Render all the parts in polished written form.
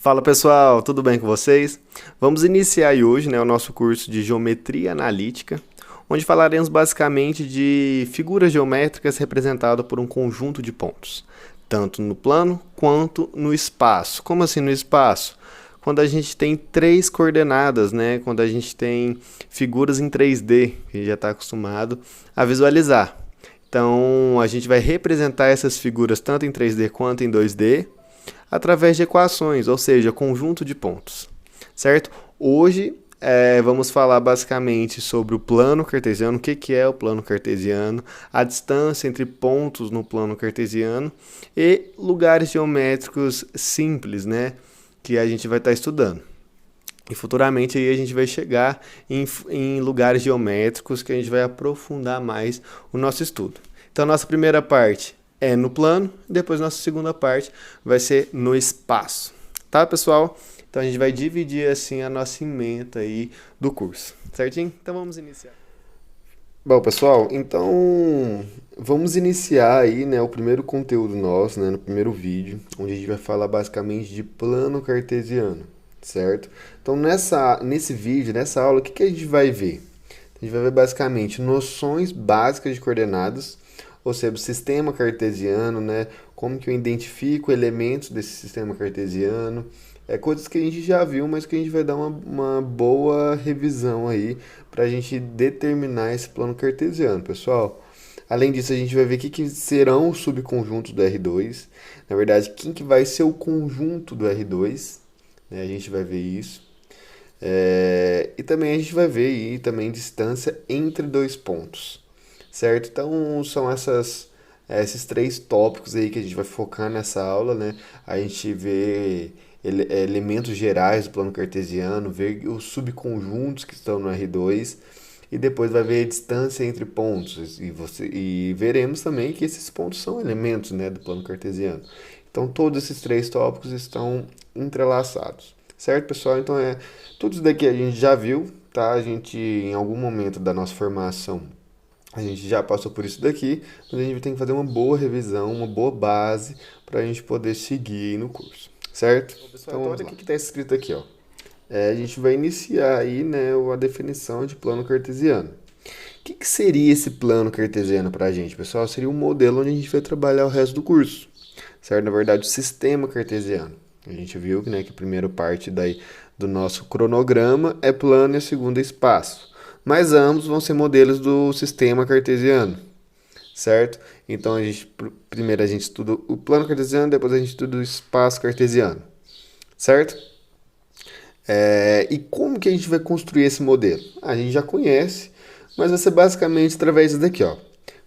Fala pessoal, tudo bem com vocês? Vamos iniciar aí hoje, o nosso curso de Geometria Analítica, onde falaremos basicamente de figuras geométricas representadas por um conjunto de pontos, tanto no plano quanto no espaço. Como assim no espaço? Quando a gente tem três coordenadas, quando a gente tem figuras em 3D, que a gente já está acostumado a visualizar. Então, a gente vai representar essas figuras tanto em 3D quanto em 2D, através de equações, ou seja, conjunto de pontos, certo? Hoje vamos falar basicamente sobre o plano cartesiano, o que é o plano cartesiano, a distância entre pontos no plano cartesiano e lugares geométricos simples, que a gente vai estar estudando. E futuramente aí a gente vai chegar em lugares geométricos que a gente vai aprofundar mais o nosso estudo. Então, nossa primeira parte é no plano, depois nossa segunda parte vai ser no espaço, tá, pessoal? Então a gente vai dividir assim a nossa ementa aí do curso, certinho? Então vamos iniciar. Bom, pessoal, então vamos iniciar aí, o primeiro conteúdo nosso, no primeiro vídeo, onde a gente vai falar basicamente de plano cartesiano, certo? Então nesse vídeo, nessa aula, o que a gente vai ver? A gente vai ver basicamente noções básicas de coordenadas, ou seja, o sistema cartesiano, como que eu identifico elementos desse sistema cartesiano, coisas que a gente já viu, mas que a gente vai dar uma boa revisão aí para a gente determinar esse plano cartesiano, pessoal. Além disso, a gente vai ver o que serão os subconjuntos do R2, na verdade, quem que vai ser o conjunto do R2, a gente vai ver isso. E também a gente vai ver aí também distância entre dois pontos, certo? Então são esses três tópicos aí que a gente vai focar nessa aula, A gente vê elementos gerais do plano cartesiano, ver os subconjuntos que estão no R2 e depois vai ver a distância entre pontos e veremos também que esses pontos são elementos, do plano cartesiano. Então todos esses três tópicos estão entrelaçados, certo, pessoal? Então tudo isso daqui a gente já viu, tá? A gente em algum momento da nossa formação a gente já passou por isso daqui, mas a gente tem que fazer uma boa revisão, uma boa base para a gente poder seguir no curso, certo? Bom, pessoal, então olha o que está escrito aqui, ó. A gente vai iniciar aí, a definição de plano cartesiano. O que seria esse plano cartesiano para a gente, pessoal? Seria um modelo onde a gente vai trabalhar o resto do curso, certo? Na verdade, o sistema cartesiano. A gente viu que a primeira parte do nosso cronograma é plano e a segunda é espaço. Mas ambos vão ser modelos do sistema cartesiano, certo? Então, primeiro a gente estuda o plano cartesiano, depois a gente estuda o espaço cartesiano, certo? E como que a gente vai construir esse modelo? A gente já conhece, mas vai ser basicamente através disso daqui, ó.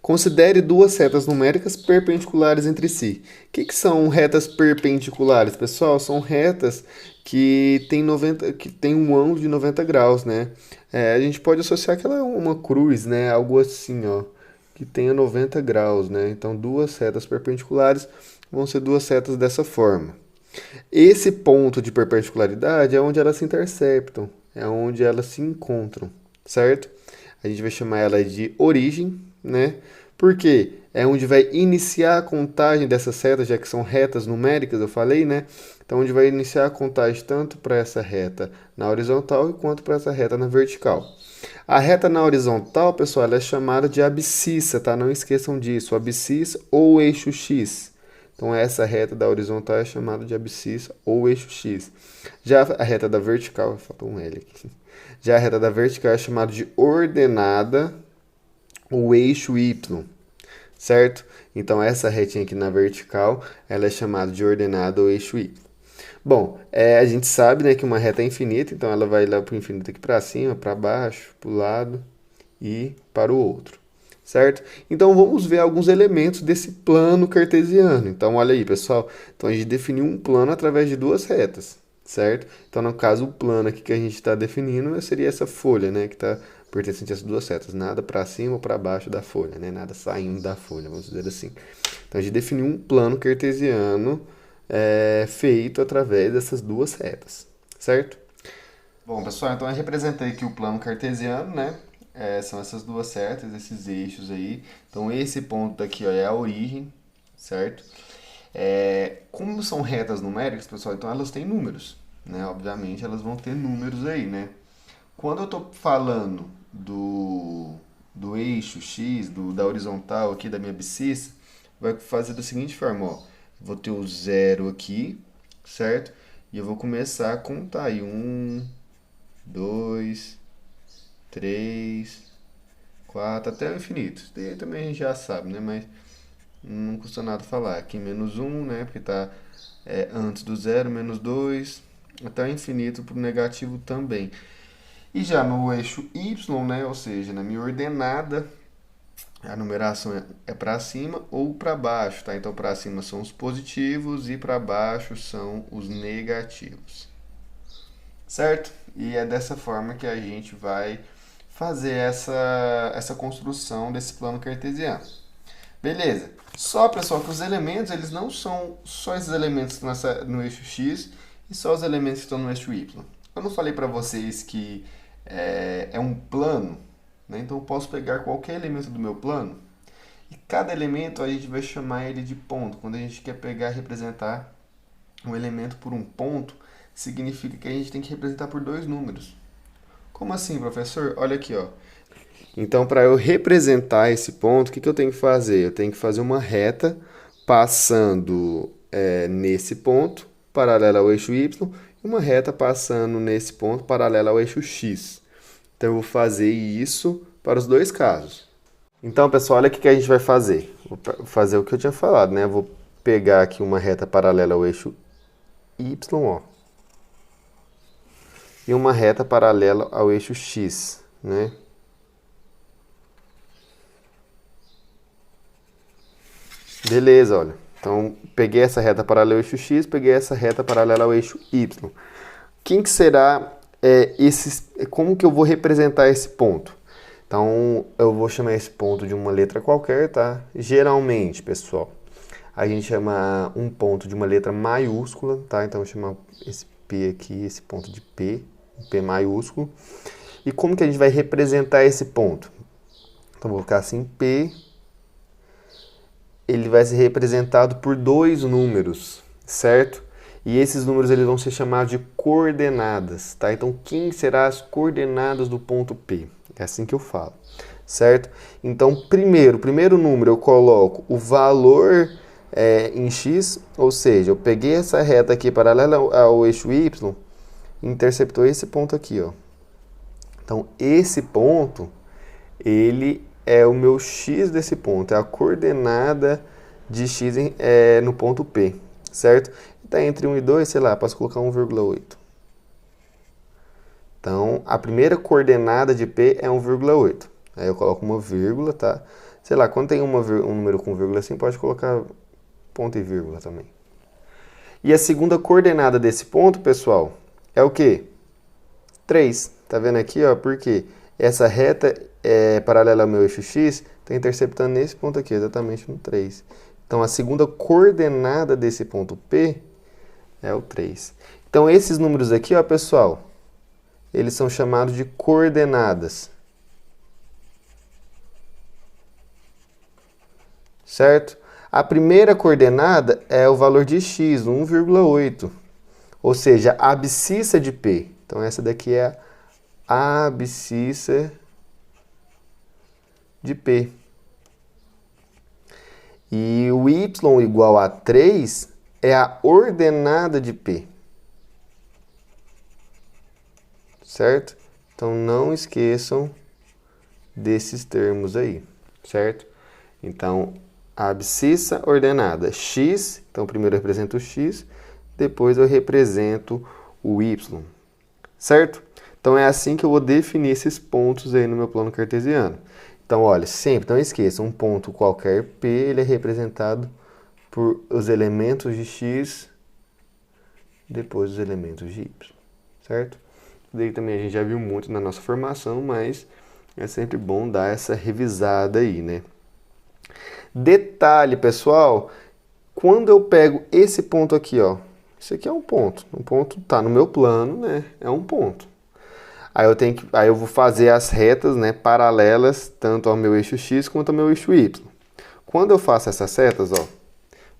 Considere duas retas numéricas perpendiculares entre si. O que são retas perpendiculares, pessoal? São retas que tem um ângulo de 90 graus, a gente pode associar que ela é uma cruz, algo assim, ó, que tenha 90 graus, Então, duas retas perpendiculares vão ser duas retas dessa forma. Esse ponto de perpendicularidade é onde elas se interceptam, é onde elas se encontram, certo? A gente vai chamar ela de origem, Por quê? É onde vai iniciar a contagem dessas retas, já que são retas numéricas, eu falei, Então, onde vai iniciar a contagem tanto para essa reta na horizontal quanto para essa reta na vertical. A reta na horizontal, pessoal, ela é chamada de abscissa, tá? Não esqueçam disso, abscissa ou eixo X. Então, essa reta da horizontal é chamada de abscissa ou eixo X. Já a reta da vertical, faltou um L aqui. Já a reta da vertical é chamada de ordenada ou eixo Y, certo? Então, essa retinha aqui na vertical, ela é chamada de ordenada ou eixo Y. Bom, a gente sabe, que uma reta é infinita, então ela vai lá para o infinito aqui para cima, para baixo, para o lado e para o outro, certo? Então vamos ver alguns elementos desse plano cartesiano. Então olha aí, pessoal. Então a gente definiu um plano através de duas retas, certo? Então no caso o plano aqui que a gente está definindo seria essa folha, que está pertencente a essas duas retas, nada para cima ou para baixo da folha, nada saindo da folha, vamos dizer assim. Então a gente definiu um plano cartesiano feito através dessas duas retas, certo? Bom, pessoal, então eu representei aqui o plano cartesiano, são essas duas retas, esses eixos aí. Então esse ponto daqui, ó, é a origem, certo? Como são retas numéricas, pessoal, então elas têm números, né? Obviamente elas vão ter números aí, né? Quando eu estou falando do eixo X, da horizontal aqui da minha abscissa, vai fazer da seguinte forma, ó. Vou ter o zero aqui, certo? E eu vou começar a contar aí. 1, 2, 3, 4, até o infinito. Isso daí também a gente já sabe, né? Mas não custa nada falar. Aqui menos 1, né? Porque está antes do zero, menos 2, até o infinito para o negativo também. E já no eixo Y, né? Ou seja, na minha ordenada, a numeração é para cima ou para baixo, tá? Então, para cima são os positivos e para baixo são os negativos. Certo? E é dessa forma que a gente vai fazer essa construção desse plano cartesiano. Beleza. Só, pessoal, que os elementos, eles não são só esses elementos no eixo X e só os elementos que estão no eixo Y. Eu não falei para vocês que é um plano, né? Então eu posso pegar qualquer elemento do meu plano e cada elemento a gente vai chamar ele de ponto. Quando a gente quer pegar e representar um elemento por um ponto, significa que a gente tem que representar por dois números. Como assim, professor? Olha aqui, ó. Então, para eu representar esse ponto, o que eu tenho que fazer? Eu tenho que fazer uma reta passando nesse ponto, paralela ao eixo Y, e uma reta passando nesse ponto, paralela ao eixo X. Então, eu vou fazer isso para os dois casos. Então, pessoal, olha o que a gente vai fazer. Vou fazer o que eu tinha falado, né? Eu vou pegar aqui uma reta paralela ao eixo Y, ó, e uma reta paralela ao eixo X, né? Beleza, olha. Então, peguei essa reta paralela ao eixo X, peguei essa reta paralela ao eixo Y. Quem que será como que eu vou representar esse ponto? Então, eu vou chamar esse ponto de uma letra qualquer, tá? Geralmente, pessoal, a gente chama um ponto de uma letra maiúscula, tá? Então, eu vou chamar esse P aqui, esse ponto de P, P maiúsculo. E como que a gente vai representar esse ponto? Então, vou colocar assim, P, ele vai ser representado por dois números, certo? E esses números eles vão ser chamados de coordenadas, tá? Então, quem serão as coordenadas do ponto P? É assim que eu falo, certo? Então, primeiro número eu coloco o valor em x, ou seja, eu peguei essa reta aqui paralela ao eixo y, interceptou esse ponto aqui, ó. Então, esse ponto, ele é o meu x desse ponto, é a coordenada de x no ponto P, certo? Está entre 1 e 2, sei lá, posso colocar 1,8. Então, a primeira coordenada de P é 1,8. Aí eu coloco uma vírgula, tá? Sei lá, quando tem um número com vírgula assim, pode colocar ponto e vírgula também. E a segunda coordenada desse ponto, pessoal, é o quê? 3. Tá vendo aqui, ó? Porque essa reta paralela ao meu eixo x está interceptando nesse ponto aqui, exatamente no 3. Então, a segunda coordenada desse ponto P é o 3. Então, esses números aqui, ó, pessoal, eles são chamados de coordenadas. Certo? A primeira coordenada é o valor de x, 1,8. Ou seja, a abscissa de P. Então, essa daqui é a abscissa de P. E o y igual a 3 é a ordenada de P. Certo? Então, não esqueçam desses termos aí, certo? Então, a abscissa ordenada x, então primeiro eu represento o x, depois eu represento o y, certo? Então, é assim que eu vou definir esses pontos aí no meu plano cartesiano. Então, olha, sempre, não esqueça, um ponto qualquer P, ele é representado por os elementos de x, depois os elementos de y, certo? Daí também a gente já viu muito na nossa formação, mas é sempre bom dar essa revisada aí, né? Detalhe, pessoal, quando eu pego esse ponto aqui, ó, isso aqui é um ponto tá no meu plano, né? É um ponto. Aí eu vou fazer as retas, né, paralelas tanto ao meu eixo x quanto ao meu eixo y. Quando eu faço essas retas, ó,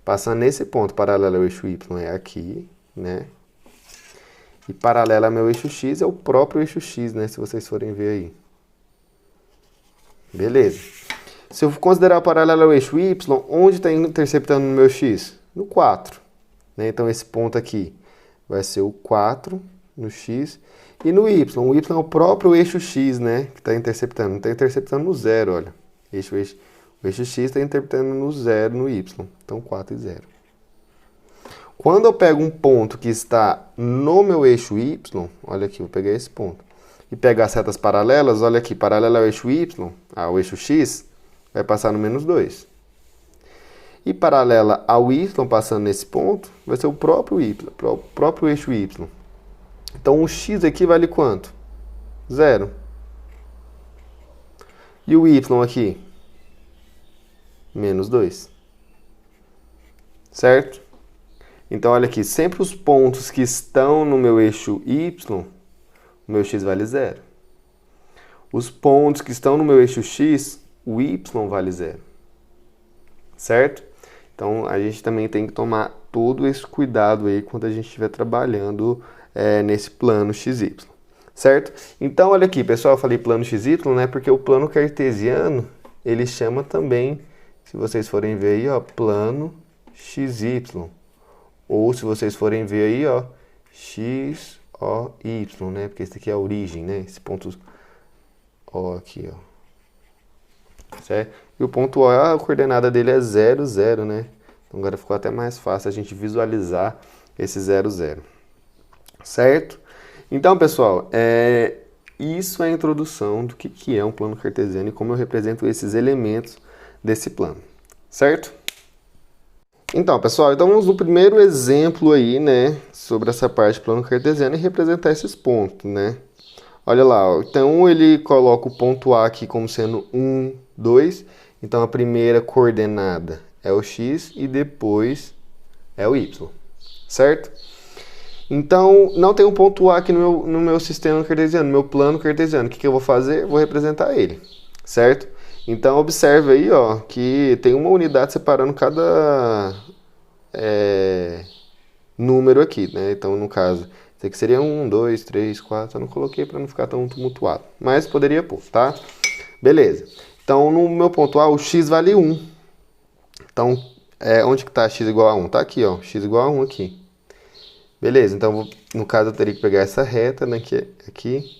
passando nesse ponto paralelo ao eixo Y é aqui, né? E paralelo ao meu eixo X é o próprio eixo X, né? Se vocês forem ver aí. Beleza. Se eu considerar o paralelo ao eixo Y, onde está interceptando no meu X? No 4. Né? Então, esse ponto aqui vai ser o 4 no X. E no Y? O Y é o próprio eixo X, né? Que está interceptando. Não está interceptando no 0, olha. O eixo X está interceptando no 0 no Y. Então, 4 e 0. Quando eu pego um ponto que está no meu eixo Y, olha aqui, vou pegar esse ponto, e pegar setas paralelas, olha aqui, paralela ao eixo Y, ao eixo X, vai passar no menos 2. E paralela ao Y, passando nesse ponto, vai ser o próprio Y, o próprio eixo Y. Então, o X aqui vale quanto? 0. E o Y aqui? Menos 2. Certo? Então, olha aqui, sempre os pontos que estão no meu eixo Y, o meu X vale 0. Os pontos que estão no meu eixo X, o Y vale 0. Certo? Então, a gente também tem que tomar todo esse cuidado aí quando a gente estiver trabalhando nesse plano XY. Certo? Então, olha aqui, pessoal, eu falei plano XY, né? Porque o plano cartesiano, ele chama também, se vocês forem ver aí, ó, plano XY. Ou se vocês forem ver aí, ó, X, O, Y, né? Porque esse aqui é a origem, né? Esse ponto O aqui, ó. Certo? E o ponto O, a coordenada dele é 0, 0, né? Então agora ficou até mais fácil a gente visualizar esse 0, 0. Certo? Então, pessoal, isso é a introdução do que é um plano cartesiano e como eu represento esses elementos desse plano. Certo? Então, pessoal, então vamos no primeiro exemplo aí, né, sobre essa parte de plano cartesiano e representar esses pontos, né? Olha lá, ó, então ele coloca o ponto A aqui como sendo 1, 2, então a primeira coordenada é o X e depois é o Y, certo? Então, não tem um ponto A aqui no meu sistema cartesiano, no meu plano cartesiano. O que eu vou fazer? Vou representar ele, certo? Então, observe aí, ó, que tem uma unidade separando cada número aqui, né? Então, no caso, isso aqui seria 1, 2, 3, 4. Eu não coloquei para não ficar tão tumultuado, mas poderia pôr, tá? Beleza. Então, no meu ponto A, o x vale 1. Então, onde que tá x igual a 1? Tá aqui, ó, x igual a 1 aqui. Beleza, então, no caso, eu teria que pegar essa reta, né, que é aqui.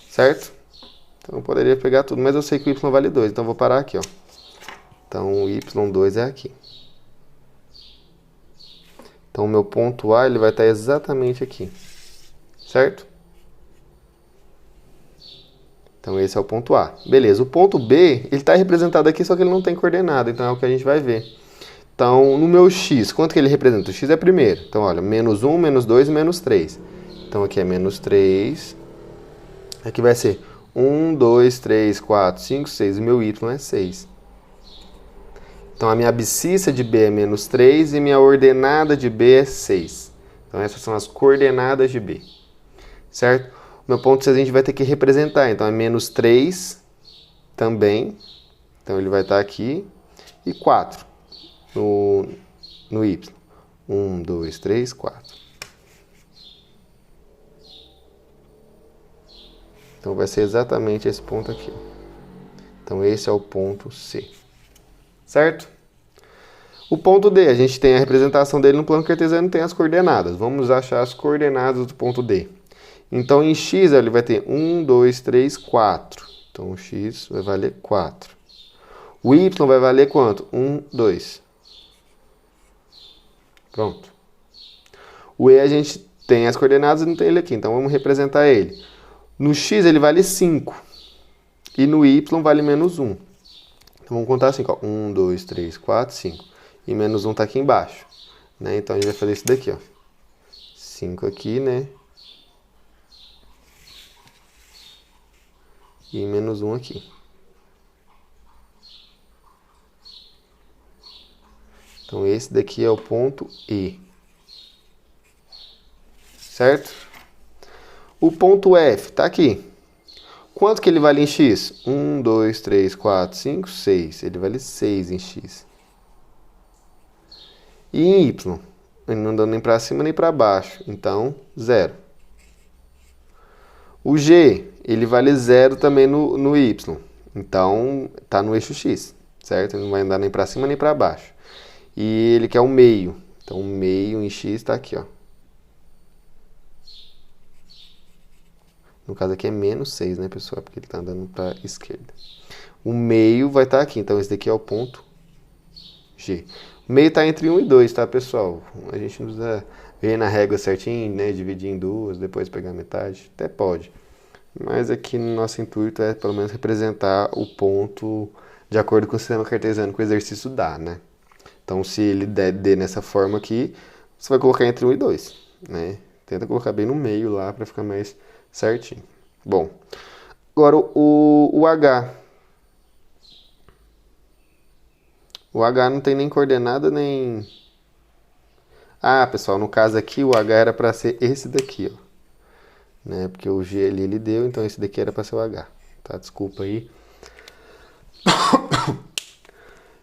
Certo? Então, eu poderia pegar tudo, mas eu sei que o y vale 2, então eu vou parar aqui, ó. Então, o y2 é aqui. Então, o meu ponto A, ele vai estar exatamente aqui. Certo? Então, esse é o ponto A. Beleza, o ponto B, ele está representado aqui, só que ele não tem coordenada, então é o que a gente vai ver. Então, no meu x, quanto que ele representa? O x é primeiro. Então, olha, menos 1, menos 2 e menos 3. Então, aqui é menos 3. Aqui vai ser 1, 2, 3, 4, 5, 6. E meu y é 6. Então, a minha abscissa de B é menos 3 e minha ordenada de B é 6. Então, essas são as coordenadas de B. Certo? O meu ponto C a gente vai ter que representar. Então, é menos 3 também. Então, ele vai estar aqui. E 4 no Y. 1, 2, 3, 4. Então, vai ser exatamente esse ponto aqui. Então, esse é o ponto C. Certo? O ponto D, a gente tem a representação dele no plano cartesiano e tem as coordenadas. Vamos achar as coordenadas do ponto D. Então, em x, ele vai ter 1, 2, 3, 4. Então, o x vai valer 4. O y vai valer quanto? 1, 2. Pronto. O e a gente tem as coordenadas e não tem ele aqui. Então, vamos representar ele. No x, ele vale 5. E no y, vale menos 1. Então, vamos contar assim, ó. 1, 2, 3, 4, 5. E menos 1 está aqui embaixo. Né? Então, a gente vai fazer isso daqui, ó. 5 aqui, né? E menos 1 aqui. Então, esse daqui é o ponto E. Certo? O ponto F está aqui. Quanto que ele vale em x? 1, 2, 3, 4, 5, 6. Ele vale 6 em x. E em y? Ele não anda nem para cima nem para baixo. Então, 0. O g, ele vale 0 também no y. Então, está no eixo x, certo? Ele não vai andar nem para cima nem para baixo. E ele quer o meio. Então, o meio em x está aqui, ó. No caso aqui é menos 6, né, pessoal? Porque ele está andando para a esquerda. O meio vai estar aqui. Então, esse daqui é o ponto G. O meio está entre 1 e 2, tá, pessoal? A gente não precisa ver na régua certinho, né? Dividir em duas, depois pegar metade. Até pode. Mas aqui no nosso intuito é, pelo menos, representar o ponto de acordo com o sistema cartesiano que o exercício dá, né? Então, se ele der nessa forma aqui, você vai colocar entre 1 e 2, né? Tenta colocar bem no meio lá para ficar mais certinho. Bom, agora o H. O H não tem nem coordenada, nem... Ah, pessoal, no caso aqui o H era para ser esse daqui, ó. Né? Porque o G ali ele deu, então esse daqui era para ser o H. Tá? Desculpa aí.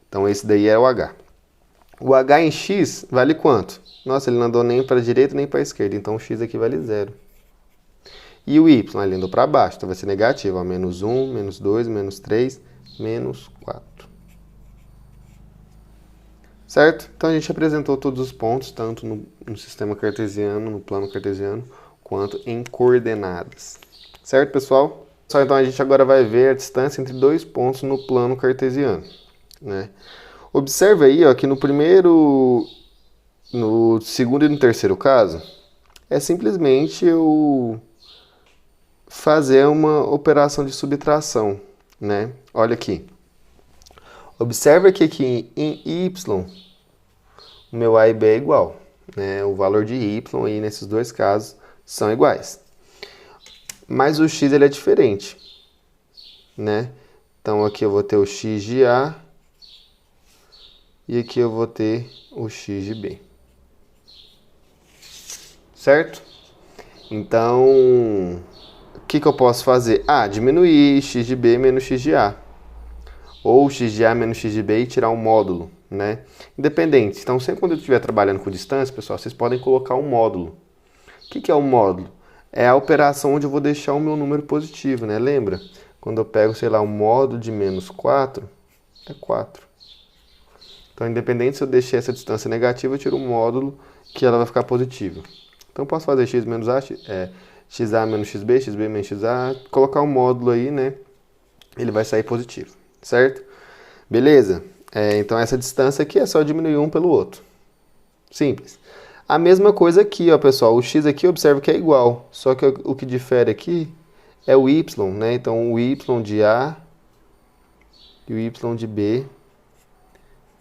Então esse daí é o H. O H em X vale quanto? Nossa, ele não andou nem para a direita nem para a esquerda, então o X aqui vale 0. E o Y, ele andou para baixo, então vai ser negativo, ó, menos 1, menos 2, menos 3, menos 4. Certo? Então a gente apresentou todos os pontos, tanto no sistema cartesiano, no plano cartesiano, quanto em coordenadas. Certo, pessoal? Então a gente agora vai ver a distância entre dois pontos no plano cartesiano, né? Observe aí, ó, que no segundo e no terceiro caso, é simplesmente eu fazer uma operação de subtração, né? Olha aqui. Observe que aqui em y, o meu a e b é igual, né? O valor de y aí nesses dois casos são iguais. Mas o x ele é diferente, né? Então aqui eu vou ter o x de a e aqui eu vou ter o x de b. Certo? Então, o que eu posso fazer? Diminuir x de b menos x de a. Ou x de a menos x de b e tirar um módulo, né? Independente. Então, sempre quando eu estiver trabalhando com distância, pessoal, vocês podem colocar um módulo. O que é um módulo? É a operação onde eu vou deixar o meu número positivo, né? Lembra? Quando eu pego, sei lá, um módulo de menos 4, é 4. Então, independente se eu deixei essa distância negativa, eu tiro um módulo que ela vai ficar positiva. Então, eu posso fazer x menos a, xa menos xb, xb menos xa, colocar um módulo aí, né? Ele vai sair positivo, certo? Beleza? Então, essa distância aqui é só diminuir um pelo outro. Simples. A mesma coisa aqui, ó, pessoal. O x aqui, observe que é igual. Só que o que difere aqui é o y, né? Então, o y de a e o y de b,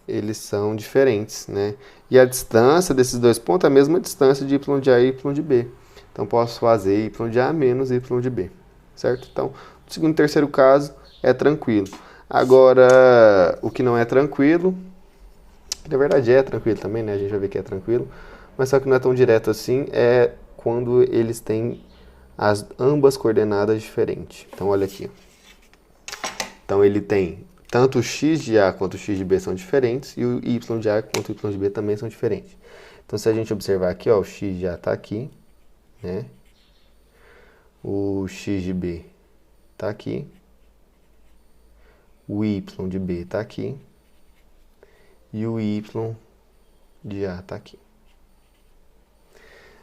eles são diferentes, né? E a distância desses dois pontos é a mesma distância de y de a e y de b. Então, posso fazer y de a menos y de b, certo? Então, no segundo e terceiro caso, é tranquilo. Agora, o que não é tranquilo, que na verdade é tranquilo também, né? A gente vai ver que é tranquilo, mas só que não é tão direto assim, é quando eles têm ambas coordenadas diferentes. Então, olha aqui. Então, ele tem tanto o x de a quanto o x de b são diferentes, e o y de a quanto o y de b também são diferentes. Então, se a gente observar aqui, ó, o x de a está aqui, né? O x de b está aqui. O y de b está aqui. E o y de a está aqui.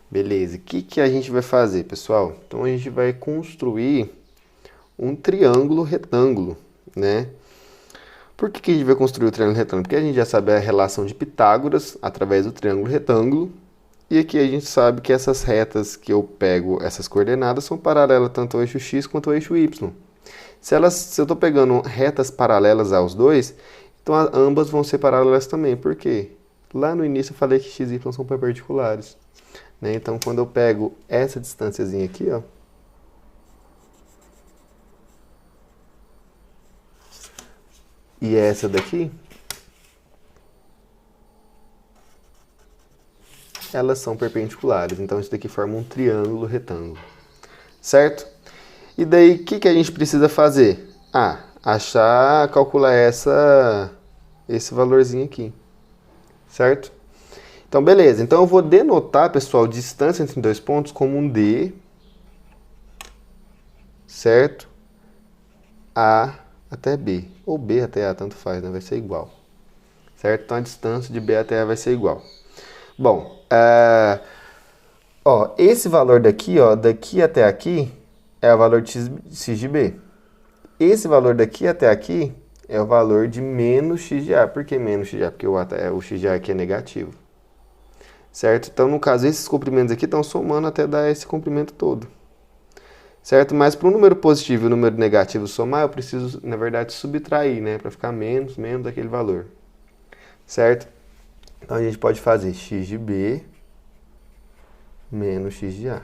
Beleza. O que a gente vai fazer, pessoal? Então, a gente vai construir um triângulo retângulo, né? Por que a gente vai construir o triângulo retângulo? Porque a gente já sabe a relação de Pitágoras através do triângulo retângulo. E aqui a gente sabe que essas retas que eu pego, essas coordenadas, são paralelas tanto ao eixo x quanto ao eixo y. Se eu estou pegando retas paralelas aos dois, então ambas vão ser paralelas também. Por quê? Lá no início eu falei que x e y são perpendiculares, né? Então, quando eu pego essa distânciazinha aqui, ó, e essa daqui, elas são perpendiculares. Então, isso daqui forma um triângulo retângulo, certo? E daí, o que a gente precisa fazer? Calcular esse valorzinho aqui, certo? Então, beleza. Então, eu vou denotar, pessoal, distância entre dois pontos como um D, certo? A até B, ou B até A, tanto faz, né? Vai ser igual, certo? Então, a distância de B até A vai ser igual. Bom, esse valor daqui, daqui até aqui, é o valor de x de B. Esse valor daqui até aqui é o valor de menos x de A. Por que menos x de A? Porque o x de A aqui é negativo. Certo? Então, no caso, esses comprimentos aqui estão somando até dar esse comprimento todo. Certo? Mas para o número positivo e o número negativo somar, eu preciso, na verdade, subtrair, né? Para ficar menos daquele valor. Certo? Então, a gente pode fazer x de B menos x de A.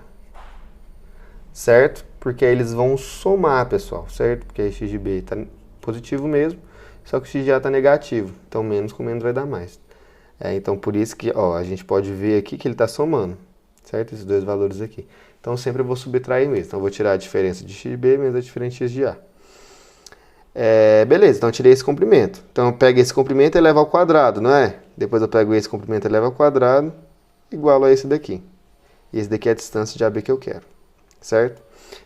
Certo? Porque aí eles vão somar, pessoal, certo? Porque aí x de B está positivo mesmo, só que o x de A está negativo. Então, menos com menos vai dar mais. Então, por isso que a gente pode ver aqui que ele está somando, certo? Esses dois valores aqui. Então, sempre eu vou subtrair mesmo. Então, eu vou tirar a diferença de x de B menos a diferença de x de A. Beleza, então eu tirei esse comprimento. Então, eu pego esse comprimento e elevo ao quadrado, não é? Depois eu pego esse comprimento e elevo ao quadrado, igual a esse daqui. E esse daqui é a distância de AB que eu quero, certo?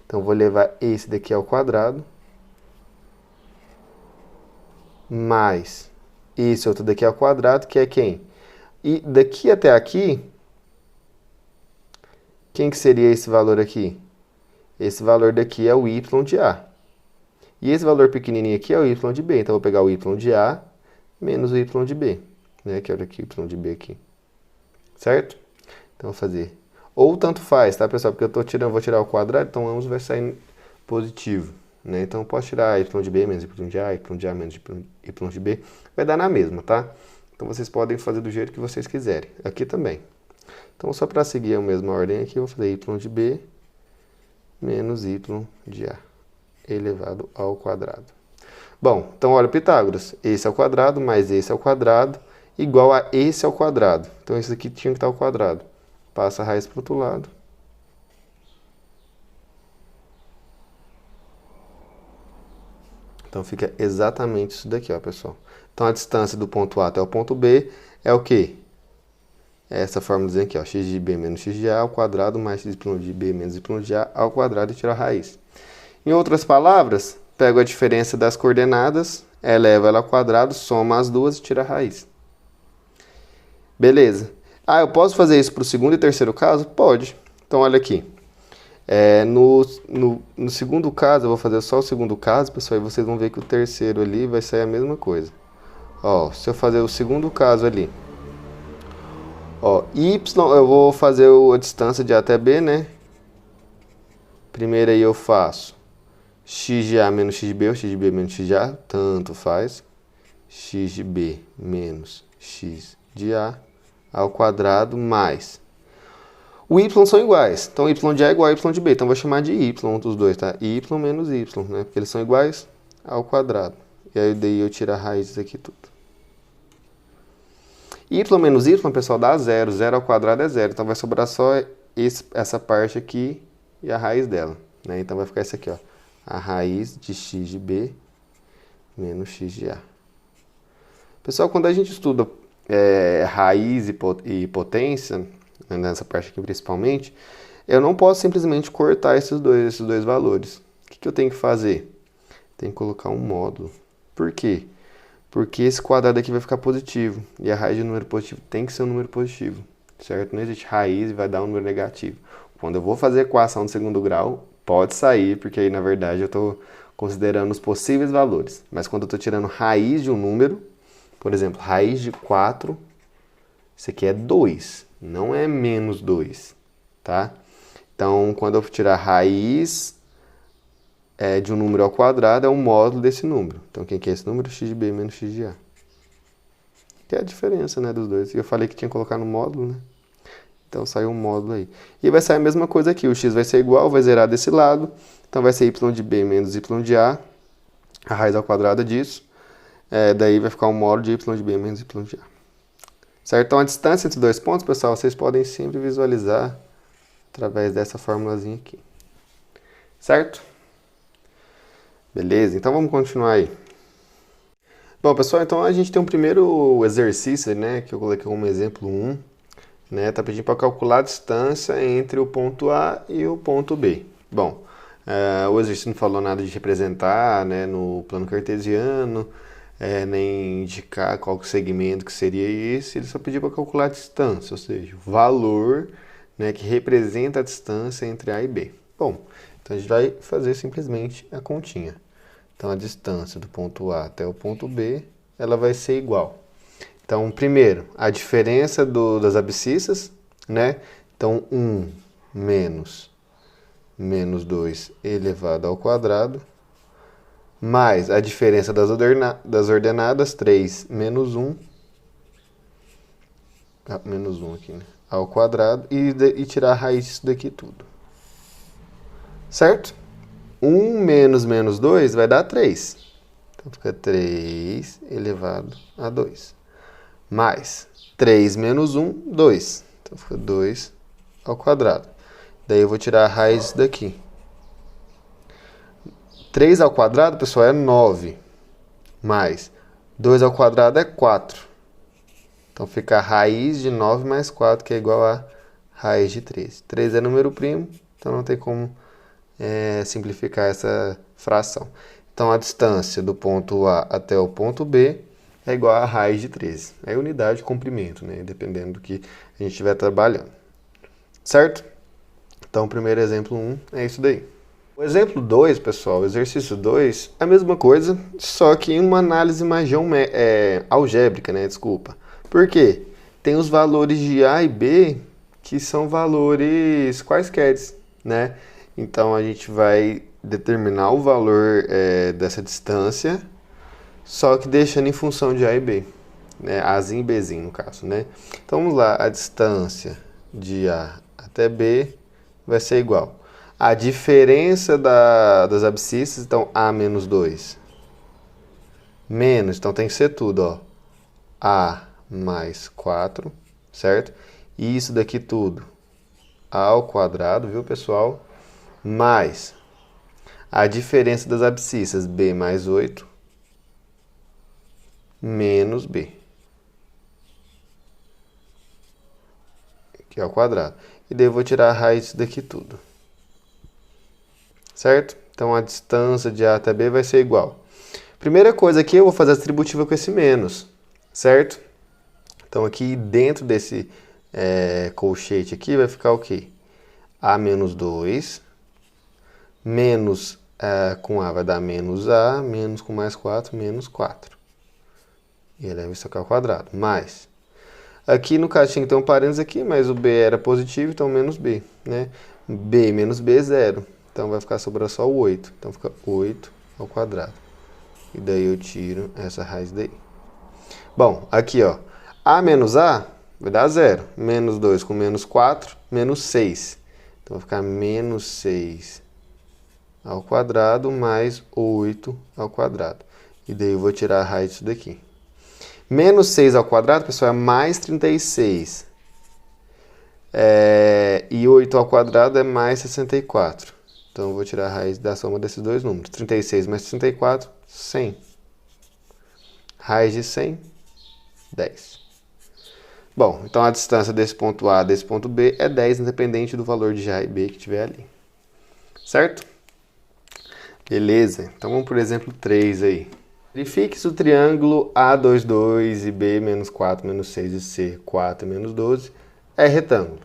Então, eu vou levar esse daqui ao quadrado, mais esse outro daqui ao quadrado, que é quem? E daqui até aqui, quem que seria esse valor aqui? Esse valor daqui é o y de A. E esse valor pequenininho aqui é o y de B. Então, eu vou pegar o y de A menos o y de B. Né? Que olha aqui o y de B aqui. Certo? Então, vou fazer. Ou tanto faz, tá, pessoal? Porque vou tirar o quadrado, então ambos vai sair positivo. Né? Então, eu posso tirar y de B menos y de A, y de A menos y de B. Vai dar na mesma, tá? Então, vocês podem fazer do jeito que vocês quiserem. Aqui também. Então, só para seguir a mesma ordem aqui, eu vou fazer y de B menos y de A elevado ao quadrado. Bom, então olha o Pitágoras. Esse ao quadrado mais esse ao quadrado igual a esse ao quadrado. Então, esse aqui tinha que estar ao quadrado. Passa a raiz para o outro lado. Então, fica exatamente isso daqui, ó, pessoal. Então, a distância do ponto A até o ponto B é o quê? É essa fórmula aqui, ó, x de B menos x de A ao quadrado mais y de B menos y de A ao quadrado e tiro a raiz. Em outras palavras, pego a diferença das coordenadas, elevo ela ao quadrado, soma as duas e tiro a raiz. Beleza. Eu posso fazer isso para o segundo e terceiro caso? Pode. Então, olha aqui. No segundo caso, eu vou fazer só o segundo caso, pessoal, e vocês vão ver que o terceiro ali vai sair a mesma coisa. Se eu fazer o segundo caso ali, y, eu vou fazer a distância de A até B, né? Primeiro aí eu faço x de A menos x de B, ou x de B menos x de A, tanto faz. X de B menos x de A ao quadrado mais. O y são iguais, então y de A é igual a y de B, então vou chamar de y dos dois, tá? Y menos y, né? Porque eles são iguais ao quadrado. E aí daí eu tiro a raiz disso aqui tudo. Y menos y, pessoal, dá zero. 0 ao quadrado é zero. Então, vai sobrar só essa parte aqui e a raiz dela. Né? Então, vai ficar isso aqui, ó. A raiz de x de B menos x de A. Pessoal, quando a gente estuda raiz e potência, nessa parte aqui principalmente, eu não posso simplesmente cortar esses dois valores. O que eu tenho que fazer? Tem que colocar um módulo. Por quê? Porque esse quadrado aqui vai ficar positivo. E a raiz de um número positivo tem que ser um número positivo. Certo? Não existe raiz e vai dar um número negativo. Quando eu vou fazer a equação de segundo grau, pode sair, porque aí na verdade eu estou considerando os possíveis valores. Mas quando eu estou tirando raiz de um número, por exemplo, raiz de 4, isso aqui é 2, não é menos 2. Tá? Então, quando eu tirar raiz de um número ao quadrado, é um módulo desse número. Então, quem que é esse número? X de B menos x de A. Que é a diferença, né, dos dois. E eu falei que tinha que colocar no módulo, né? Então, saiu um módulo aí. E vai sair a mesma coisa aqui. O x vai ser igual, vai zerar desse lado. Então, vai ser y de B menos y de A. A raiz ao quadrado disso. Daí vai ficar um módulo de y de B menos y de A. Certo? Então, a distância entre dois pontos, pessoal, vocês podem sempre visualizar através dessa formulazinha aqui. Certo? Beleza? Então vamos continuar aí. Bom, pessoal, então a gente tem um primeiro exercício, né, que eu coloquei como exemplo 1, né, tá pedindo para calcular a distância entre o ponto A e o ponto B. Bom, o exercício não falou nada de representar, né, no plano cartesiano, nem indicar qual segmento que seria esse, ele só pediu para calcular a distância, ou seja, o valor, né, que representa a distância entre A e B. Bom, então a gente vai fazer simplesmente a continha. Então a distância do ponto A até o ponto B, ela vai ser igual. Então, primeiro, a diferença das abscissas, né? Então, 1 menos 2 elevado ao quadrado, mais a diferença das ordenadas, 3 menos 1, menos 1 aqui, né? Ao quadrado, e tirar a raiz disso daqui tudo. Certo? 1 menos 2 vai dar 3. Então, fica 3 elevado a 2. Mais 3 menos 1, 2. Então, fica 2 ao quadrado. Daí eu vou tirar a raiz daqui. 3 ao quadrado, pessoal, é 9. Mais 2 ao quadrado é 4. Então, fica a raiz de 9 mais 4, que é igual a raiz de 13. 3 é número primo, então não tem como simplificar essa fração. Então, a distância do ponto A até o ponto B é igual a raiz de 13. É unidade de comprimento, né? Dependendo do que a gente estiver trabalhando. Certo? Então, o primeiro exemplo 1 é isso daí. O exemplo 2, pessoal, o exercício 2, é a mesma coisa, só que em uma análise mais algébrica, né? Desculpa. Por quê? Tem os valores de A e B que são valores quaisquer, né? Então, a gente vai determinar o valor dessa distância, só que deixando em função de A e B, né? Azinho e Bzinho, no caso, né? Então, vamos lá. A distância de A até B vai ser igual. A diferença das abscissas, então, A menos 2. Menos, então tem que ser tudo, ó. A mais 4, certo? E isso daqui tudo ao quadrado, viu, pessoal? Mais a diferença das abscissas, B mais 8, menos B, que é ao quadrado. E daí eu vou tirar a raiz disso daqui tudo. Certo? Então, a distância de A até B vai ser igual. Primeira coisa aqui, eu vou fazer a distributiva com esse menos. Certo? Então, aqui dentro desse colchete aqui vai ficar o quê? A menos 2, menos com A vai dar menos A, menos com mais 4, menos 4. E eleva isso aqui ao quadrado. Mais. Aqui, no caso, tinha que ter um parênteses aqui, mas o B era positivo, então menos B, né? B menos B é 0. Então, vai ficar sobrando só o 8. Então, fica 8 ao quadrado. E daí eu tiro essa raiz daí. Bom, aqui, ó. A menos A vai dar 0. Menos 2 com menos 4, menos 6. Então, vai ficar menos 6 ao quadrado mais 8 ao quadrado. E daí eu vou tirar a raiz disso daqui. Menos 6 ao quadrado, pessoal, é mais 36. E 8 ao quadrado é mais 64. Então, eu vou tirar a raiz da soma desses dois números. 36 mais 64, 100. Raiz de 100, 10. Bom, então a distância desse ponto A desse ponto B é 10, independente do valor de A e B que tiver ali. Certo? Beleza. Então, vamos por exemplo 3 aí. Verifique se o triângulo A22 e B menos 4 menos 6 e C 4 menos 12 é retângulo.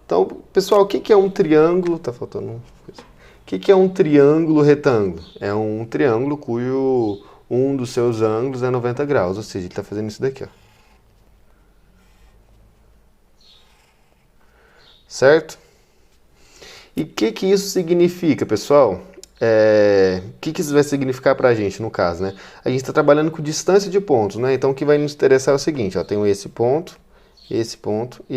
Então, pessoal, o que é um triângulo? Tá faltando uma coisa. O que é um triângulo retângulo? É um triângulo cujo um dos seus ângulos é 90 graus, ou seja, ele está fazendo isso daqui, ó. Certo? E o que isso significa, pessoal? O que isso vai significar para a gente, no caso, né? A gente está trabalhando com distância de pontos, né? Então, o que vai nos interessar é o seguinte, ó, tenho esse ponto e esse ponto.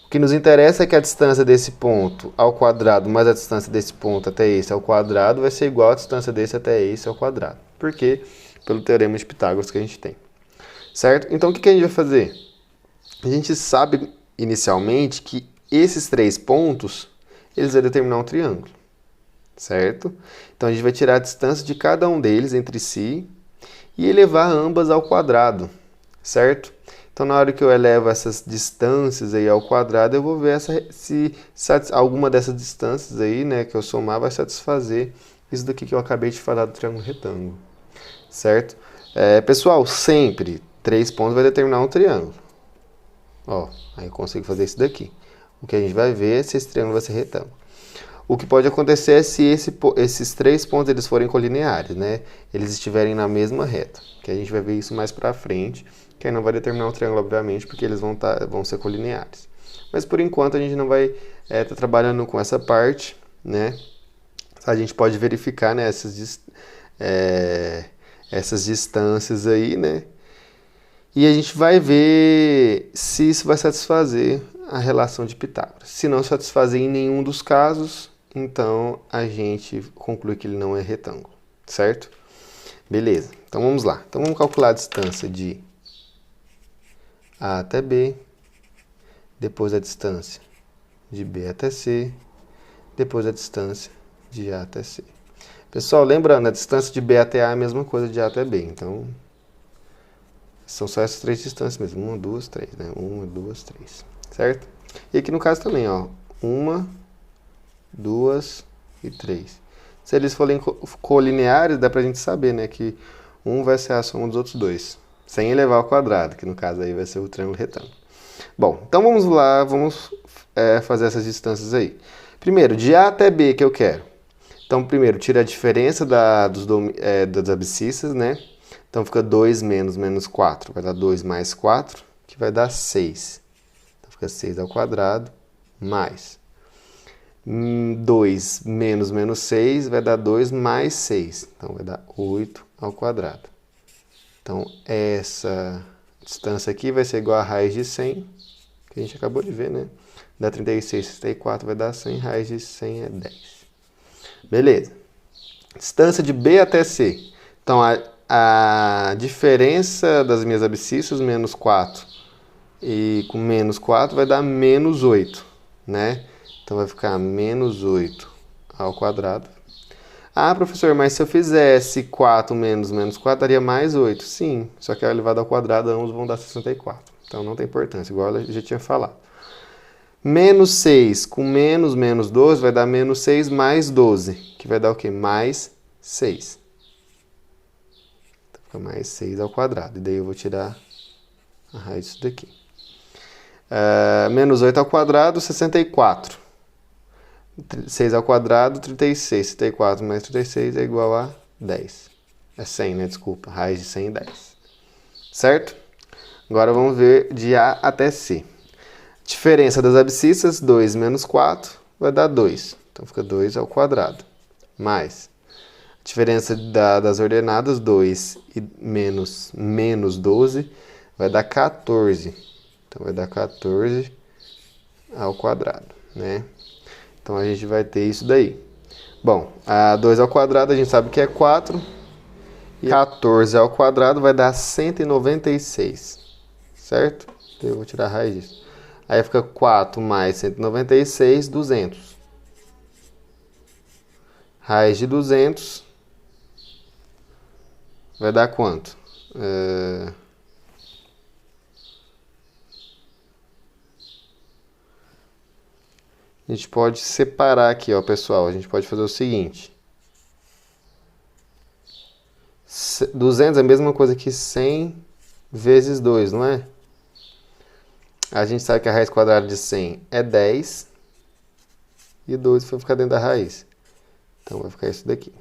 O que nos interessa é que a distância desse ponto ao quadrado mais a distância desse ponto até esse ao quadrado vai ser igual à distância desse até esse ao quadrado. Por quê? Pelo teorema de Pitágoras que a gente tem. Certo? Então, o que a gente vai fazer? A gente sabe, inicialmente, que esses 3 pontos, eles vão determinar um triângulo. certo? Então a gente vai tirar a distância de cada um deles entre si e elevar ambas ao quadrado, certo? Então na hora que eu elevo essas distâncias aí ao quadrado, eu vou ver se alguma dessas distâncias aí, né, que eu somar vai satisfazer isso daqui que eu acabei de falar do triângulo retângulo, certo? Pessoal, sempre 3 pontos vai determinar um triângulo. Ó, aí eu consigo fazer isso daqui. O que a gente vai ver é se esse triângulo vai ser retângulo. O que pode acontecer é se esses 3 pontos eles forem colineares, né? Eles estiverem na mesma reta. Que a gente vai ver isso mais pra frente, que aí não vai determinar um triângulo, obviamente, porque eles vão ser colineares. Mas por enquanto a gente não vai estar trabalhando com essa parte, né? A gente pode verificar, né, essas distâncias aí, né? E a gente vai ver se isso vai satisfazer a relação de Pitágoras. Se não satisfazer em nenhum dos casos, então a gente conclui que ele não é retângulo, certo? Beleza, então vamos lá. Então vamos calcular a distância de A até B, depois a distância de B até C, depois a distância de A até C. Pessoal, lembrando, a distância de B até A é a mesma coisa de A até B, então são só essas 3 distâncias mesmo, 1, 2, 3, né? 1, 2, 3, certo? E aqui no caso também, ó, 1, 2 e 3. Se eles forem colineares, dá pra gente saber, né, que 1 vai ser a soma dos outros dois, sem elevar ao quadrado, que no caso aí vai ser o triângulo retângulo. Bom, então vamos lá, vamos fazer essas distâncias aí. Primeiro, de A até B que eu quero. Então, primeiro, tira a diferença das abscissas, né? Então, fica 2 menos 4, vai dar 2 mais 4, que vai dar 6. Então, fica 6 ao quadrado, mais 2 menos 6 vai dar 2 mais 6. Então, vai dar 8 ao quadrado. Então, essa distância aqui vai ser igual a raiz de 100, que a gente acabou de ver, né? Dá 36, 64 vai dar 100, raiz de 100 é 10. Beleza. Distância de B até C. Então, a diferença das minhas abscissas, menos 4, e com menos 4 vai dar menos 8, né? Então, vai ficar menos 8 ao quadrado. Ah, professor, mas se eu fizesse 4 menos 4, daria mais 8. Sim, só que elevado ao quadrado, ambos vão dar 64. Então, não tem importância, igual eu já tinha falado. Menos 6 com menos 12 vai dar menos 6 mais 12, que vai dar o quê? Mais 6. Então, fica mais 6 ao quadrado. E daí eu vou tirar a raiz disso daqui. Menos 8 ao quadrado, 64. 6 ao quadrado, 36. 64 mais 36 é igual a 10. É 100, né? Desculpa. Raiz de 100 é 10. Certo? Agora vamos ver de A até C. Diferença das abscissas, 2 menos 4, vai dar 2. Então, fica 2 ao quadrado. Mais. Diferença das ordenadas, 2 e menos 12, vai dar 14. Então, vai dar 14 ao quadrado, né? Então, a gente vai ter isso daí. Bom, a 2 ao quadrado a gente sabe que é 4. E 14 ao quadrado vai dar 196. Certo? Então, eu vou tirar a raiz disso. Aí fica 4 mais 196, 200. Raiz de 200 vai dar quanto? A gente pode separar aqui, ó, pessoal. A gente pode fazer o seguinte. 200 é a mesma coisa que 100 vezes 2, não é? A gente sabe que a raiz quadrada de 100 é 10. E 2 vai ficar dentro da raiz. Então, vai ficar isso daqui.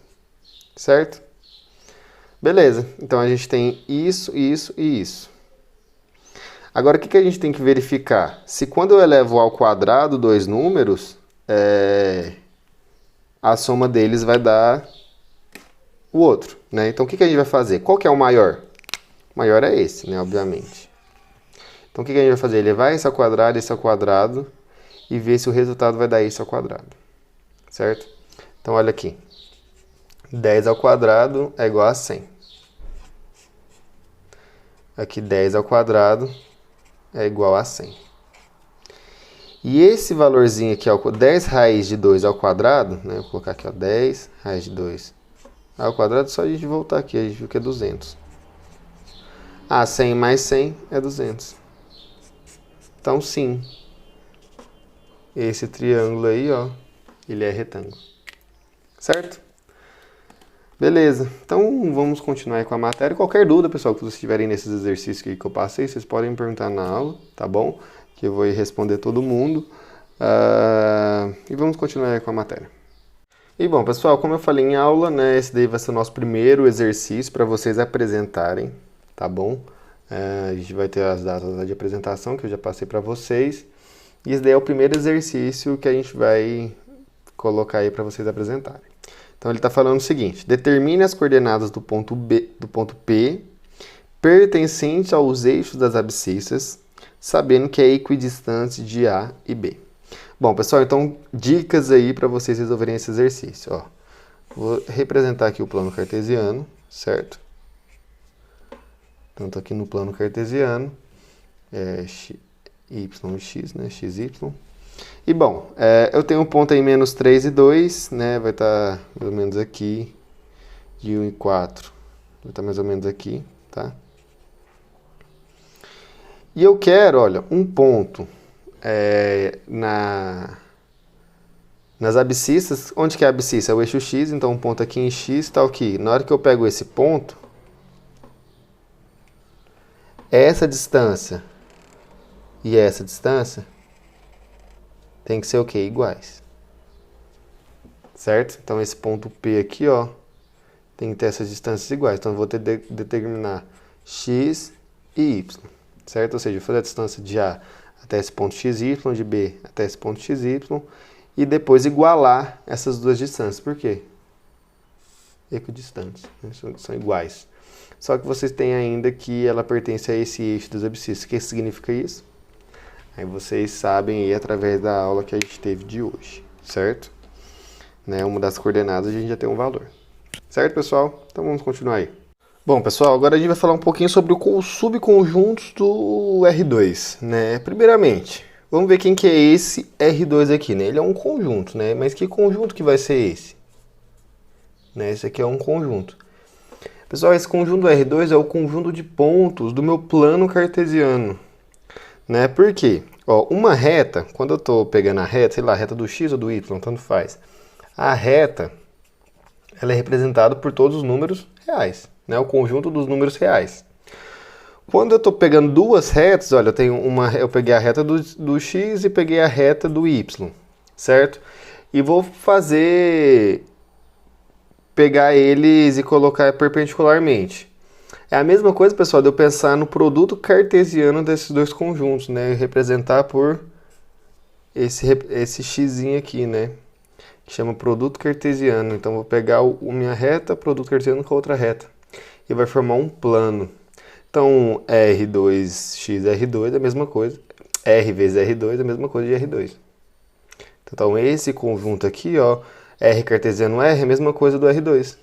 Certo? Beleza. Então, a gente tem isso, isso e isso. Agora, o que a gente tem que verificar? Se quando eu elevo ao quadrado dois números, a soma deles vai dar o outro, né? Então, o que a gente vai fazer? Qual que é o maior? O maior é esse, né? Obviamente. Então, o que a gente vai fazer? Elevar esse ao quadrado e ver se o resultado vai dar isso ao quadrado. Certo? Então, olha aqui. 10 ao quadrado é igual a 100. Aqui, 10 ao quadrado é igual a 100. E esse valorzinho aqui, ó, 10 raiz de 2 ao quadrado, né? Vou colocar aqui, ó, 10 raiz de 2 ao quadrado, só a gente voltar aqui, a gente viu que é 200. Ah, 100 mais 100 é 200. Então, sim, esse triângulo aí, ó, ele é retângulo. Certo? Beleza. Então, vamos continuar aí com a matéria. Qualquer dúvida, pessoal, que vocês tiverem nesses exercícios que eu passei, vocês podem me perguntar na aula, tá bom? Que eu vou responder todo mundo. E vamos continuar aí com a matéria. E bom, pessoal, como eu falei em aula, né, esse daí vai ser o nosso primeiro exercício para vocês apresentarem, tá bom? A gente vai ter as datas de apresentação que eu já passei para vocês. E esse daí é o primeiro exercício que a gente vai colocar aí para vocês apresentarem. Então ele está falando o seguinte: determine as coordenadas do ponto P pertencente aos eixos das abscissas, sabendo que é equidistante de A e B. Bom, pessoal, então dicas aí para vocês resolverem esse exercício. Ó, vou representar aqui o plano cartesiano, certo? Então, estou aqui no plano cartesiano, y e x, né? X, y. E bom, eu tenho um ponto aí menos 3 e 2, né? Vai estar mais ou menos aqui, de 1 e 4. Vai estar mais ou menos aqui, tá? E eu quero, olha, um ponto nas abscissas. Onde que é a abscissa? É o eixo x, então um ponto aqui em x está aqui. Na hora que eu pego esse ponto, essa distância e essa distância tem que ser o quê? Iguais. Certo? Então esse ponto P aqui, ó, tem que ter essas distâncias iguais. Então eu vou ter que determinar x e y. Certo? Ou seja, eu vou fazer a distância de A até esse ponto xy, de B até esse ponto xy, e depois igualar essas duas distâncias. Por quê? Equidistantes, né? São iguais. Só que vocês têm ainda que ela pertence a esse eixo das abscissas. O que significa isso? Aí vocês sabem aí através da aula que a gente teve de hoje, certo? Né? Uma das coordenadas a gente já tem um valor. Certo, pessoal? Então vamos continuar aí. Bom, pessoal, agora a gente vai falar um pouquinho sobre os subconjuntos do R2, né? Primeiramente, vamos ver quem que é esse R2 aqui, né? Ele é um conjunto, né? Mas que conjunto que vai ser esse? Né? Esse aqui é um conjunto. Pessoal, esse conjunto do R2 é o conjunto de pontos do meu plano cartesiano, né? Por quê? Ó, uma reta, quando eu estou pegando a reta, sei lá, a reta do x ou do y, tanto faz. A reta, ela é representada por todos os números reais, né? O conjunto dos números reais. Quando eu estou pegando duas retas, olha, eu peguei a reta do x e peguei a reta do y, certo? E vou pegar eles e colocar perpendicularmente. É a mesma coisa, pessoal, de eu pensar no produto cartesiano desses dois conjuntos, né? Representar por esse xzinho aqui, né? Que chama produto cartesiano. Então, vou pegar minha reta, produto cartesiano com a outra reta. E vai formar um plano. Então, R2x R2 é a mesma coisa. R vezes R2 é a mesma coisa de R2. Então, esse conjunto aqui, ó, R cartesiano R é a mesma coisa do R2.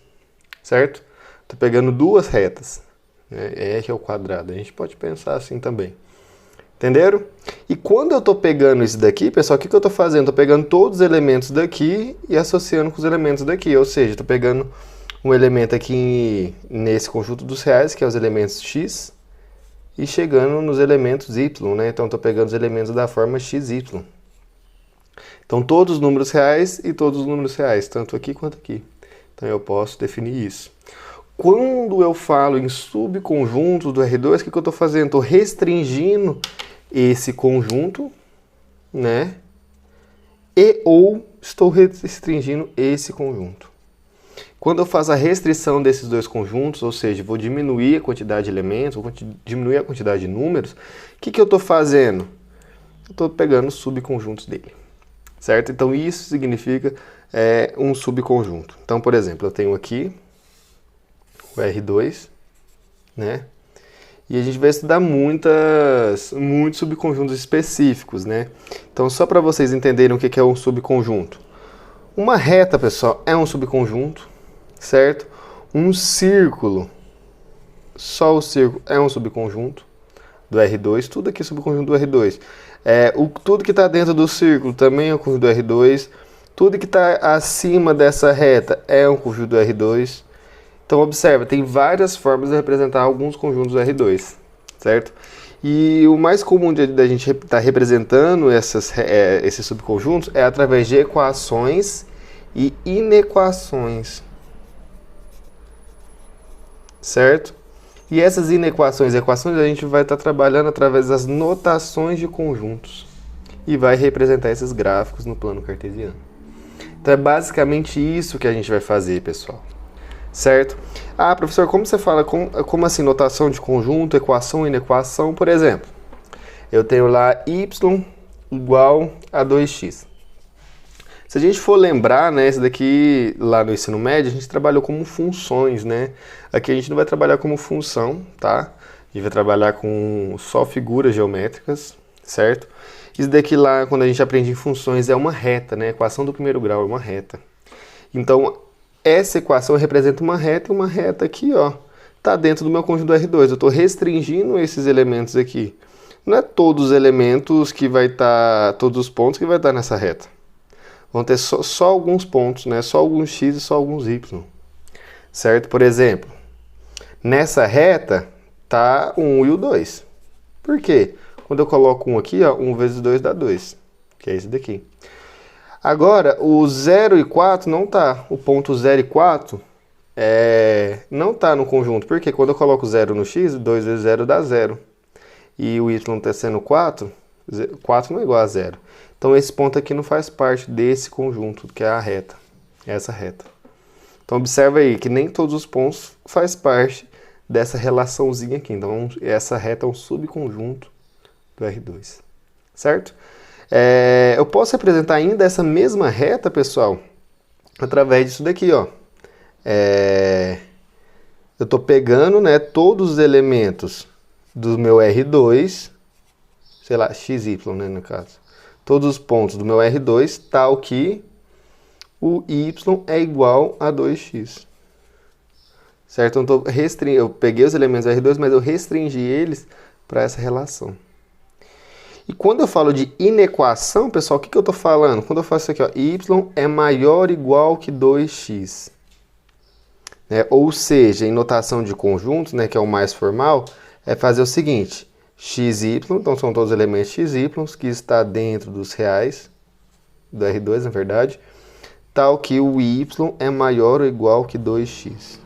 Certo? Estou pegando duas retas. Né? R ao quadrado. A gente pode pensar assim também. Entenderam? E quando eu estou pegando isso daqui, pessoal, o que eu estou fazendo? Estou pegando todos os elementos daqui e associando com os elementos daqui. Ou seja, estou pegando um elemento aqui nesse conjunto dos reais, que é os elementos x, e chegando nos elementos y, né? Então, estou pegando os elementos da forma xy. Então, todos os números reais e todos os números reais, tanto aqui quanto aqui. Então, eu posso definir isso. Quando eu falo em subconjuntos do R2, o que eu estou fazendo? Estou restringindo esse conjunto, né? Ou estou restringindo esse conjunto. Quando eu faço a restrição desses dois conjuntos, ou seja, vou diminuir a quantidade de elementos, vou diminuir a quantidade de números, o que eu estou fazendo? Eu estou pegando os subconjuntos dele, certo? Então, isso significa um subconjunto. Então, por exemplo, eu tenho aqui o R2, né? E a gente vai estudar muitos subconjuntos específicos, né? Então, só para vocês entenderem o que é um subconjunto. Uma reta, pessoal, é um subconjunto, certo? Um círculo, só o círculo é um subconjunto. do R2, tudo aqui é subconjunto do R2. Tudo que está dentro do círculo também é um conjunto do R2. Tudo que está acima dessa reta é um conjunto do R2. Então observa, tem várias formas de representar alguns conjuntos do R2, certo? E o mais comum da gente estar representando esses subconjuntos é através de equações e inequações, certo? E essas inequações e equações a gente vai estar trabalhando através das notações de conjuntos e vai representar esses gráficos no plano cartesiano. Então é basicamente isso que a gente vai fazer, pessoal. Certo? Ah, professor, como você fala? Como assim notação de conjunto, equação e inequação? Por exemplo, eu tenho lá y igual a 2x. Se a gente for lembrar, né, isso daqui lá no ensino médio, a gente trabalhou como funções, né? Aqui a gente não vai trabalhar como função, tá? A gente vai trabalhar com só figuras geométricas, certo? Isso daqui lá, quando a gente aprende em funções, é uma reta, né? Equação do primeiro grau é uma reta. Então, essa equação representa uma reta e uma reta aqui, ó, tá dentro do meu conjunto R2. Eu estou restringindo esses elementos aqui. Não é todos os elementos que vai estar, todos os pontos que vai estar nessa reta. Vão ter só alguns pontos, né? Só alguns x e só alguns y. Certo? Por exemplo, nessa reta tá o 1 e o 2. Por quê? Quando eu coloco 1 aqui, ó, 1 vezes 2 dá 2, que é esse daqui. Agora, o 0 e 4 não tá. O ponto 0 e 4 não tá no conjunto. Porque quando eu coloco 0 no x, 2 vezes 0 dá 0. E o y está sendo 4, 4 não é igual a 0. Então esse ponto aqui não faz parte desse conjunto, que é a reta. Essa reta. Então observa aí que nem todos os pontos faz parte dessa relaçãozinha aqui. Então essa reta é um subconjunto do R2. Certo? Eu posso representar ainda essa mesma reta, pessoal, através disso daqui, ó. Eu estou pegando, né, todos os elementos do meu R2, sei lá, XY, né, no caso. Todos os pontos do meu R2, tal que o Y é igual a 2x. Certo? Então, eu peguei os elementos do R2, mas eu restringi eles para essa relação. E quando eu falo de inequação, pessoal, o que eu estou falando? Quando eu faço isso aqui, ó, y é maior ou igual que 2x. Ou seja, em notação de conjuntos, né, que é o mais formal, é fazer o seguinte, xy, então são todos os elementos xy, que está dentro dos reais, do R2, na verdade, tal que o y é maior ou igual que 2x.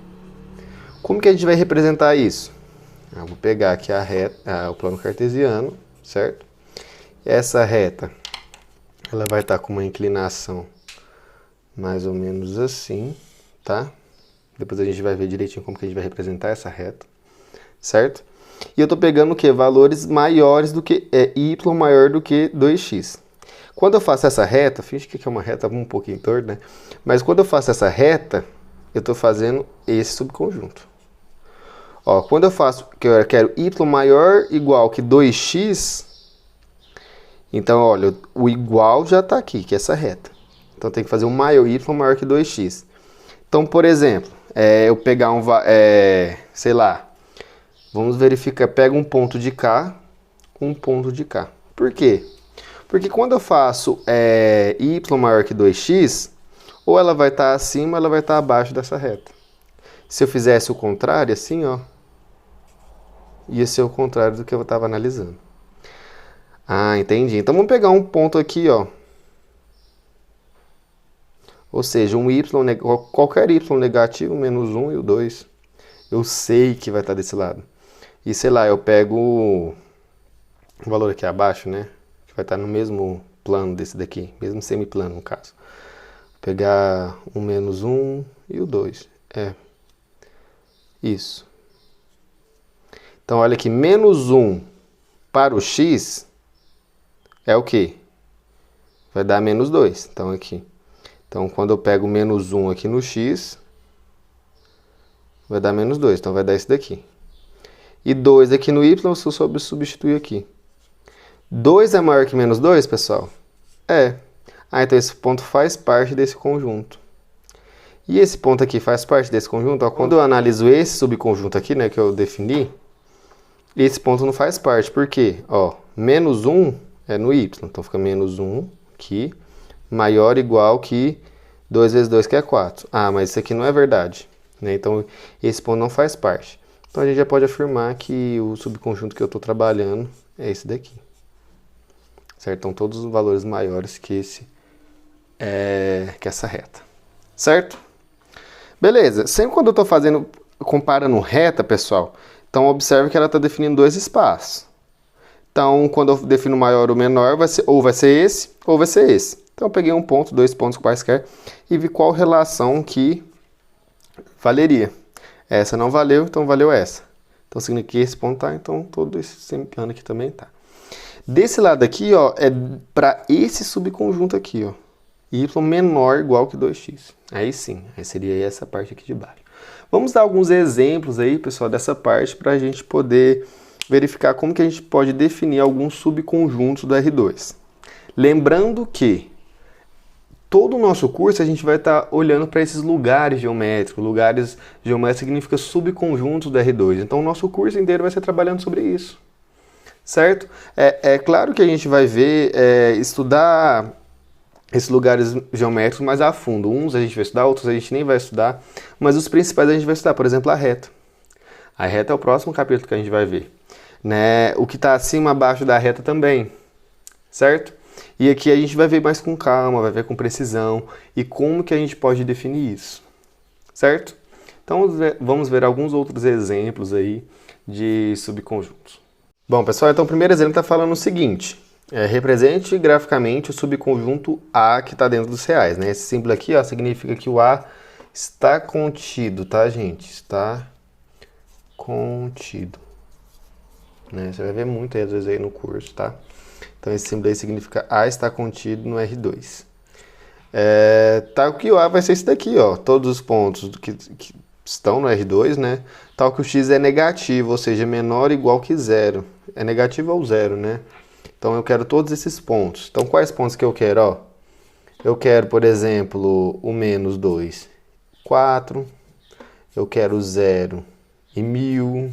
Como que a gente vai representar isso? Eu vou pegar aqui a reta, o plano cartesiano, certo? Essa reta, ela vai estar com uma inclinação mais ou menos assim, tá? Depois a gente vai ver direitinho como que a gente vai representar essa reta, certo? E eu estou pegando o quê? Valores maiores do que, y maior do que 2x. Quando eu faço essa reta, finge que é uma reta um pouquinho torta, né? Mas quando eu faço essa reta, eu estou fazendo esse subconjunto. Ó, quando eu faço que eu quero y maior ou igual que 2x, então, olha, o igual já está aqui, que é essa reta. Então, tem que fazer um maior, y maior que 2x. Então, por exemplo, eu pegar sei lá, vamos verificar, pega um ponto de cá, um ponto de cá. Por quê? Porque quando eu faço y maior que 2x, ou ela vai estar acima ou ela vai estar abaixo dessa reta. Se eu fizesse o contrário, assim, ó, ia ser o contrário do que eu estava analisando. Ah, entendi. Então vamos pegar um ponto aqui, ó. Ou seja, qualquer y negativo, menos 1 e o 2. Eu sei que vai estar desse lado. E sei lá, eu pego o valor aqui abaixo, né? Que vai estar no mesmo plano desse daqui. Mesmo semiplano, no caso. Vou pegar o menos 1 e o 2. Isso. Então olha aqui, menos 1 para o x é o quê? Vai dar menos 2. Então aqui. Então quando eu pego menos 1 aqui no x, vai dar menos 2. Então vai dar esse daqui. E 2 aqui no y, eu só substituir aqui. 2 é maior que menos 2, pessoal? Ah, então esse ponto faz parte desse conjunto. E esse ponto aqui faz parte desse conjunto? Ó, quando eu analiso esse subconjunto aqui, né, que eu defini, esse ponto não faz parte. Por quê? Ó, menos 1 é no y. Então fica menos 1 aqui, maior ou igual que 2 vezes 2, que é 4. Ah, mas isso aqui não é verdade, né? Então esse ponto não faz parte. Então a gente já pode afirmar que o subconjunto que eu estou trabalhando é esse daqui. Certo? Então todos os valores maiores que essa reta. Certo? Beleza. Sempre quando eu estou comparando reta, pessoal, então observe que ela está definindo dois espaços. Então, quando eu defino maior ou menor, ou vai ser esse, ou vai ser esse. Então, eu peguei um ponto, dois pontos quaisquer, e vi qual relação que valeria. Essa não valeu, então valeu essa. Então, significa que esse ponto tá, então todo esse semiplano aqui também tá. Desse lado aqui, ó, é para esse subconjunto aqui, ó. Y menor ou igual que 2x. Aí sim, aí seria essa parte aqui de baixo. Vamos dar alguns exemplos aí, pessoal, dessa parte para a gente poder verificar como que a gente pode definir alguns subconjuntos do R2. Lembrando que todo o nosso curso a gente vai estar olhando para esses lugares geométricos. Lugares geométricos significa subconjuntos do R2. Então o nosso curso inteiro vai ser trabalhando sobre isso. Certo? É claro que a gente vai ver, estudar esses lugares geométricos mais a fundo. Uns a gente vai estudar, outros a gente nem vai estudar. Mas os principais a gente vai estudar. Por exemplo, a reta. A reta é o próximo capítulo que a gente vai ver. Né? O que está acima, abaixo da reta também, certo? E aqui a gente vai ver mais com calma, vai ver com precisão e como que a gente pode definir isso, certo? Então vamos ver alguns outros exemplos aí de subconjuntos. Bom, pessoal, então o primeiro exemplo está falando o seguinte: represente graficamente o subconjunto A que está dentro dos reais, né? Esse símbolo aqui, ó, significa que o A está contido, tá, gente? Está contido. Né? Você vai ver muito aí, às vezes aí no curso, tá? Então esse símbolo aí significa A está contido no R2. Tal que o A vai ser esse daqui, ó. Todos os pontos que estão no R2, né? Tal que o X é negativo, ou seja, menor ou igual que zero. É negativo ou zero, né? Então eu quero todos esses pontos. Então quais pontos que eu quero, ó? Eu quero, por exemplo, o menos 2, 4. Eu quero 0 e 1000.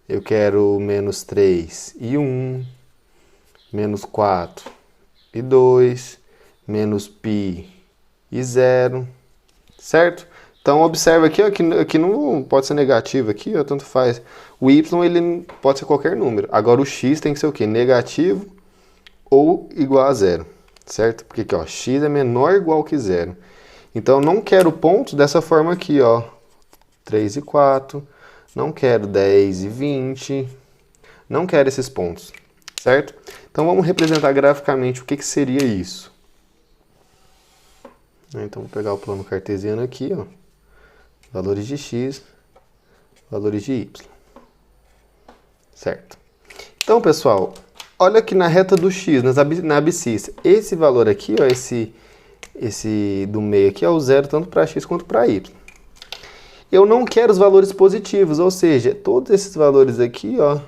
Eu quero menos 3 e 1, menos 4 e 2, menos π e 0, certo? Então, observa aqui, ó, que não pode ser negativo aqui, ó, tanto faz. O y, ele pode ser qualquer número. Agora, o x tem que ser o quê? Negativo ou igual a 0, certo? Porque aqui, ó, x é menor ou igual que 0. Então, eu não quero pontos dessa forma aqui, ó, 3 e 4. Não quero 10 e 20, não quero esses pontos, certo? Então vamos representar graficamente o que seria isso. Então vou pegar o plano cartesiano aqui, ó, valores de x, valores de y, certo? Então, pessoal, olha aqui na reta do x, na abscissa, esse valor aqui, ó, esse do meio aqui é o zero tanto para x quanto para y. Eu não quero os valores positivos, ou seja, todos esses valores aqui, ó,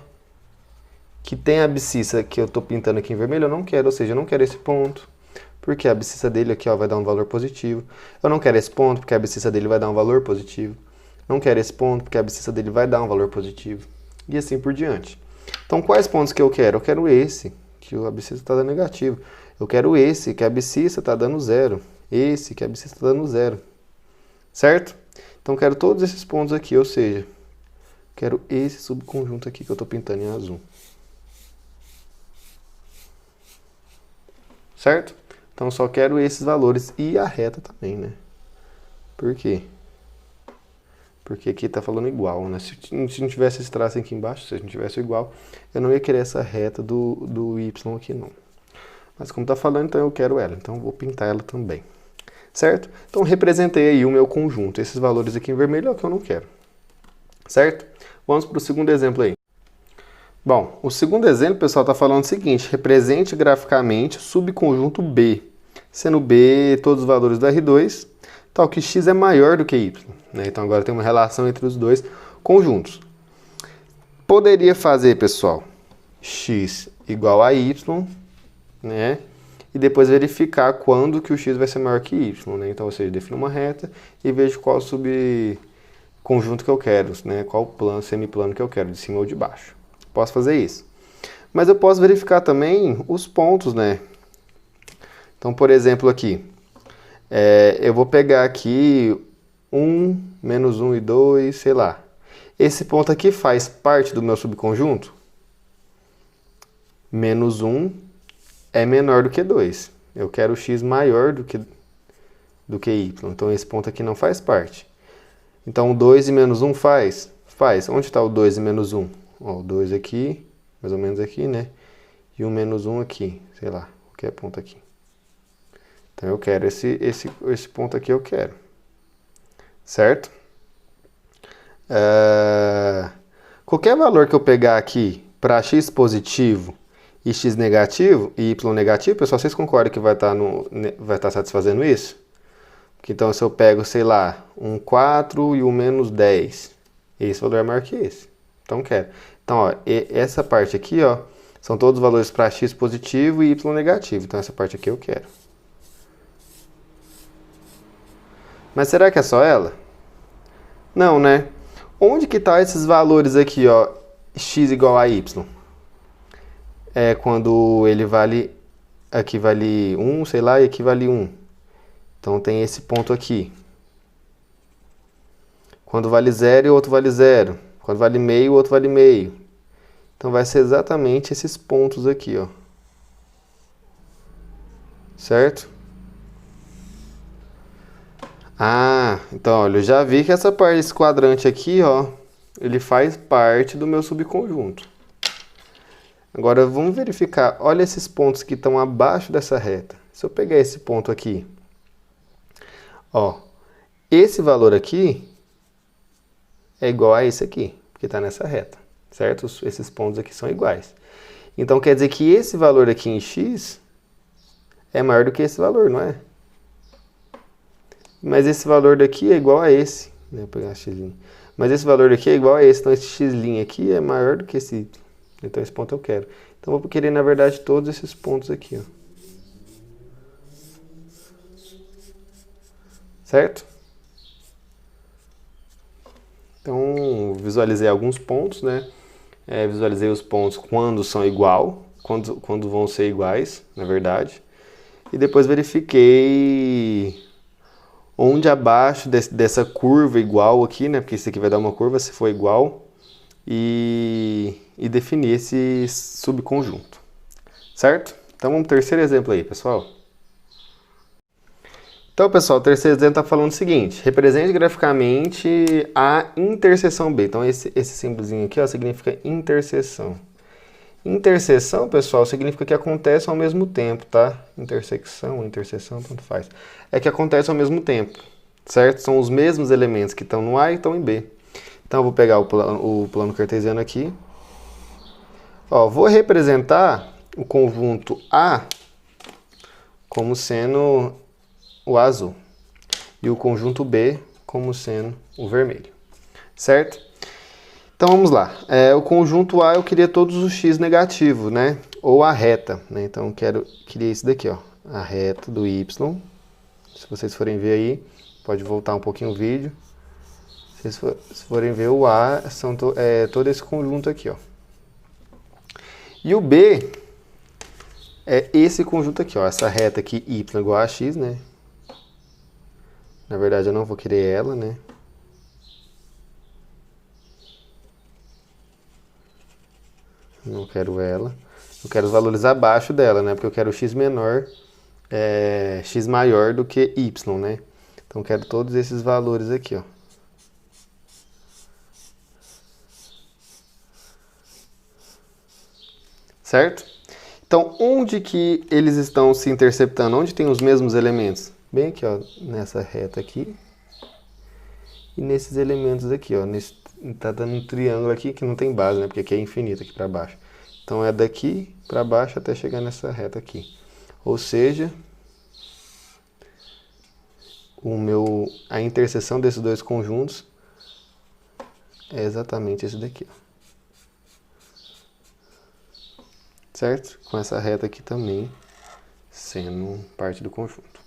que tem a abscissa que eu estou pintando aqui em vermelho, eu não quero, ou seja, eu não quero esse ponto, porque a abscissa dele aqui, ó, vai dar um valor positivo. Eu não quero esse ponto, porque a abscissa dele vai dar um valor positivo. Não quero esse ponto, porque a abscissa dele vai dar um valor positivo. E assim por diante. Então, quais pontos que eu quero? Eu quero esse, que a abscissa está dando negativo. Eu quero esse, que a abscissa está dando zero. Esse, que a abscissa está dando zero. Certo? Então, quero todos esses pontos aqui, ou seja, quero esse subconjunto aqui que eu estou pintando em azul. Certo? Então, só quero esses valores e a reta também, né? Por quê? Porque aqui está falando igual, né? Se não tivesse esse traço aqui embaixo, se não tivesse igual, eu não ia querer essa reta do y aqui, não. Mas como está falando, então eu quero ela. Então, eu vou pintar ela também. Certo? Então, representei aí o meu conjunto. Esses valores aqui em vermelho é o que eu não quero. Certo? Vamos para o segundo exemplo aí. Bom, o segundo exemplo, pessoal, está falando o seguinte: represente graficamente o subconjunto B, sendo B todos os valores do R2, tal que x é maior do que y. Né? Então, agora tem uma relação entre os dois conjuntos. Poderia fazer, pessoal, x igual a y, né? E depois verificar quando que o x vai ser maior que y, né? Então, ou seja, defino uma reta e vejo qual subconjunto que eu quero, né? Qual plano, semiplano que eu quero, de cima ou de baixo. Posso fazer isso. Mas eu posso verificar também os pontos, né? Então, por exemplo, aqui, eu vou pegar aqui 1, menos 1 e 2, sei lá. Esse ponto aqui faz parte do meu subconjunto? Menos 1 é menor do que 2. Eu quero x maior do que y. Então, esse ponto aqui não faz parte. Então, 2 e menos 1 faz? Faz. Onde está o 2 e menos 1? Ó, o 2 aqui, mais ou menos aqui, né? E o menos 1 aqui, sei lá, qualquer ponto aqui. Então, eu quero esse ponto aqui, eu quero. Certo? Qualquer valor que eu pegar aqui para x positivo e x negativo e y negativo, pessoal, vocês concordam que vai estar satisfazendo isso? Então, se eu pego, sei lá, um 4 e um menos 10, esse valor é maior que esse. Então, quero. Então, ó, essa parte aqui, ó, são todos os valores para x positivo e y negativo. Então, essa parte aqui eu quero. Mas será que é só ela? Não, né? Onde que tá esses valores aqui, ó, x igual a y? É quando ele vale, aqui vale 1, sei lá, e aqui vale 1. Então, tem esse ponto aqui. Quando vale 0 e o outro vale 0. Quando vale meio, o outro vale meio. Então, vai ser exatamente esses pontos aqui, ó. Certo? Ah, então, olha, eu já vi que essa parte desse quadrante aqui, ó, ele faz parte do meu subconjunto. Agora, vamos verificar. Olha esses pontos que estão abaixo dessa reta. Se eu pegar esse ponto aqui, ó, esse valor aqui é igual a esse aqui, porque está nessa reta, certo? Esses pontos aqui são iguais. Então, quer dizer que esse valor aqui em x é maior do que esse valor, não é? Mas esse valor daqui é igual a esse. Vou pegar x'. Mas esse valor daqui é igual a esse, então esse x' aqui é maior do que esse y. Então, esse ponto eu quero. Então, eu vou querer, na verdade, todos esses pontos aqui, ó. Certo? Então, visualizei alguns pontos, né? Visualizei os pontos quando são igual, quando vão ser iguais, na verdade. E depois verifiquei onde abaixo dessa curva igual aqui, né? Porque isso aqui vai dar uma curva se for igual. E definir esse subconjunto. Certo? Então, vamos pro terceiro exemplo aí, pessoal. Então, pessoal, o terceiro exemplo está falando o seguinte: represente graficamente a interseção B. Então, esse símbolozinho aqui, ó, significa interseção. Interseção, pessoal, significa que acontece ao mesmo tempo, tá? Interseção, tanto faz. É que acontece ao mesmo tempo, certo? São os mesmos elementos que estão no A e estão em B. Então, eu vou pegar o plano cartesiano aqui. Ó, vou representar o conjunto A como sendo o azul e o conjunto B como sendo o vermelho, certo? Então vamos lá. O conjunto A eu queria todos os x negativos, né? Ou a reta, né? Então queria isso daqui, ó, a reta do y. Se vocês forem ver aí, pode voltar um pouquinho o vídeo. Se vocês forem ver o A, são todo esse conjunto aqui, ó. E o B é esse conjunto aqui, ó, essa reta aqui y igual a x, né? Na verdade, eu não vou querer ela, né? Não quero ela. Eu quero os valores abaixo dela, né? Porque eu quero x menor, x maior do que y, né? Então, eu quero todos esses valores aqui, ó. Certo? Então, onde que eles estão se interceptando? Onde tem os mesmos elementos? Bem aqui, ó, nessa reta aqui. E nesses elementos aqui, ó. Tá dando um triângulo aqui que não tem base, né? Porque aqui é infinito, aqui para baixo. Então, é daqui para baixo até chegar nessa reta aqui. Ou seja, a interseção desses dois conjuntos é exatamente esse daqui, ó. Certo? Com essa reta aqui também sendo parte do conjunto.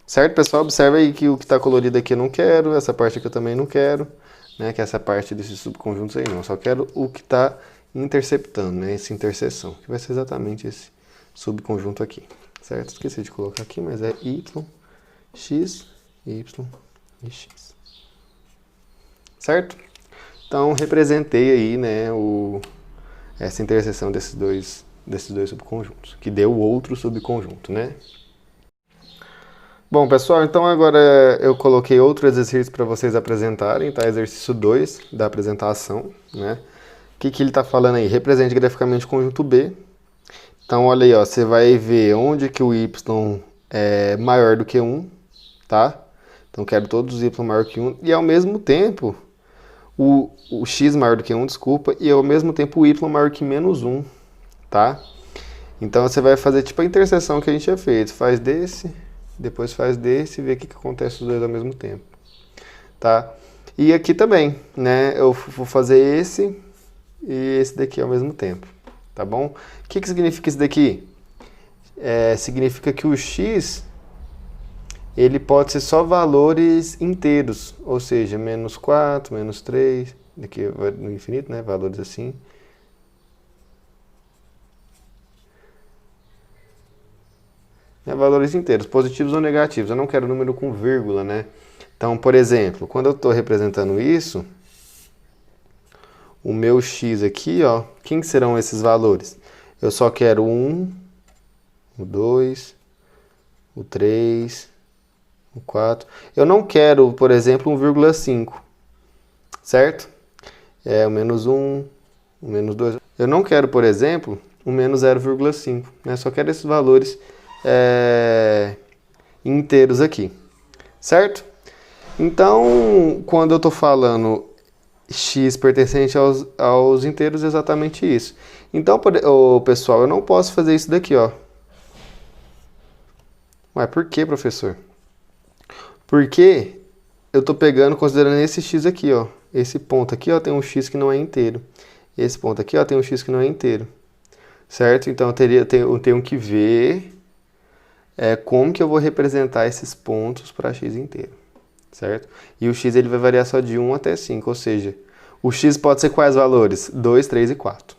Certo, pessoal? Observa aí que o que está colorido aqui eu não quero, essa parte aqui eu também não quero, né? Que essa parte desses subconjuntos aí não. Eu só quero o que está interceptando, né? Essa interseção, que vai ser exatamente esse subconjunto aqui, certo? Esqueci de colocar aqui, mas é y, x, y e x. Certo? Então, representei aí, né, essa interseção desses dois subconjuntos, que deu outro subconjunto, né? Bom, pessoal, então agora eu coloquei outro exercício para vocês apresentarem, tá? Exercício 2 da apresentação, né? O que ele está falando aí? Represente graficamente o conjunto B. Então, olha aí, ó, você vai ver onde que o y é maior do que 1, tá? Então, quero todos os y maior que 1, e ao mesmo tempo, o x maior do que 1, desculpa, e ao mesmo tempo o y maior que menos 1, tá? Então, você vai fazer tipo a interseção que a gente já fez, faz desse, depois faz desse e vê o que acontece os dois ao mesmo tempo, tá? E aqui também, né, eu vou fazer esse e esse daqui ao mesmo tempo, tá bom? O que significa isso daqui? Significa que o x, ele pode ser só valores inteiros, ou seja, menos 4, menos 3, daqui vai no infinito, né, valores assim. Valores inteiros, positivos ou negativos. Eu não quero número com vírgula, né? Então, por exemplo, quando eu estou representando isso, o meu x aqui, ó, quem serão esses valores? Eu só quero o 1, o 2, o 3, o 4. Eu não quero, por exemplo, 1,5, certo? O menos 1, o menos 2. Eu não quero, por exemplo, o menos 0,5, né? Só quero esses valores inteiros aqui, certo? Então, quando eu estou falando x pertencente aos inteiros, é exatamente isso. Então, pessoal, eu não posso fazer isso daqui, ó. Mas por que, professor? Porque eu estou considerando esse x aqui, ó. Esse ponto aqui, ó, tem um x que não é inteiro. Esse ponto aqui, ó, tem um x que não é inteiro. Certo? Então, eu tenho que ver como que eu vou representar esses pontos para x inteiro, certo? E o x ele vai variar só de 1 até 5, ou seja, o x pode ser quais valores? 2, 3 e 4.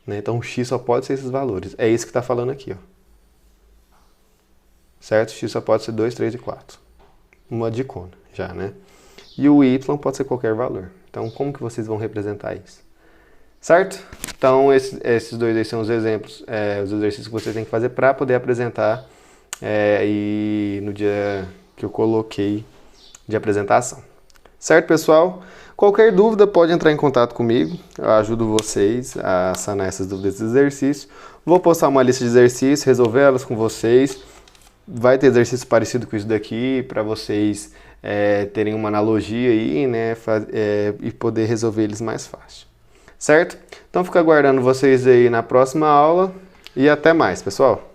Né? Então, o x só pode ser esses valores. É isso que está falando aqui, ó. Certo? O x só pode ser 2, 3 e 4. Uma dicona já, né? E o y pode ser qualquer valor. Então, como que vocês vão representar isso? Certo? Então, esses dois aí são os exemplos, os exercícios que vocês têm que fazer para poder apresentar e no dia que eu coloquei de apresentação. Certo, pessoal? Qualquer dúvida pode entrar em contato comigo, eu ajudo vocês a sanar essas dúvidas desse exercício. Vou postar uma lista de exercícios, resolver elas com vocês. Vai ter exercício parecido com isso daqui para vocês terem uma analogia aí, né, e poder resolver eles mais fácil. Certo? Então, fico aguardando vocês aí na próxima aula e até mais, pessoal!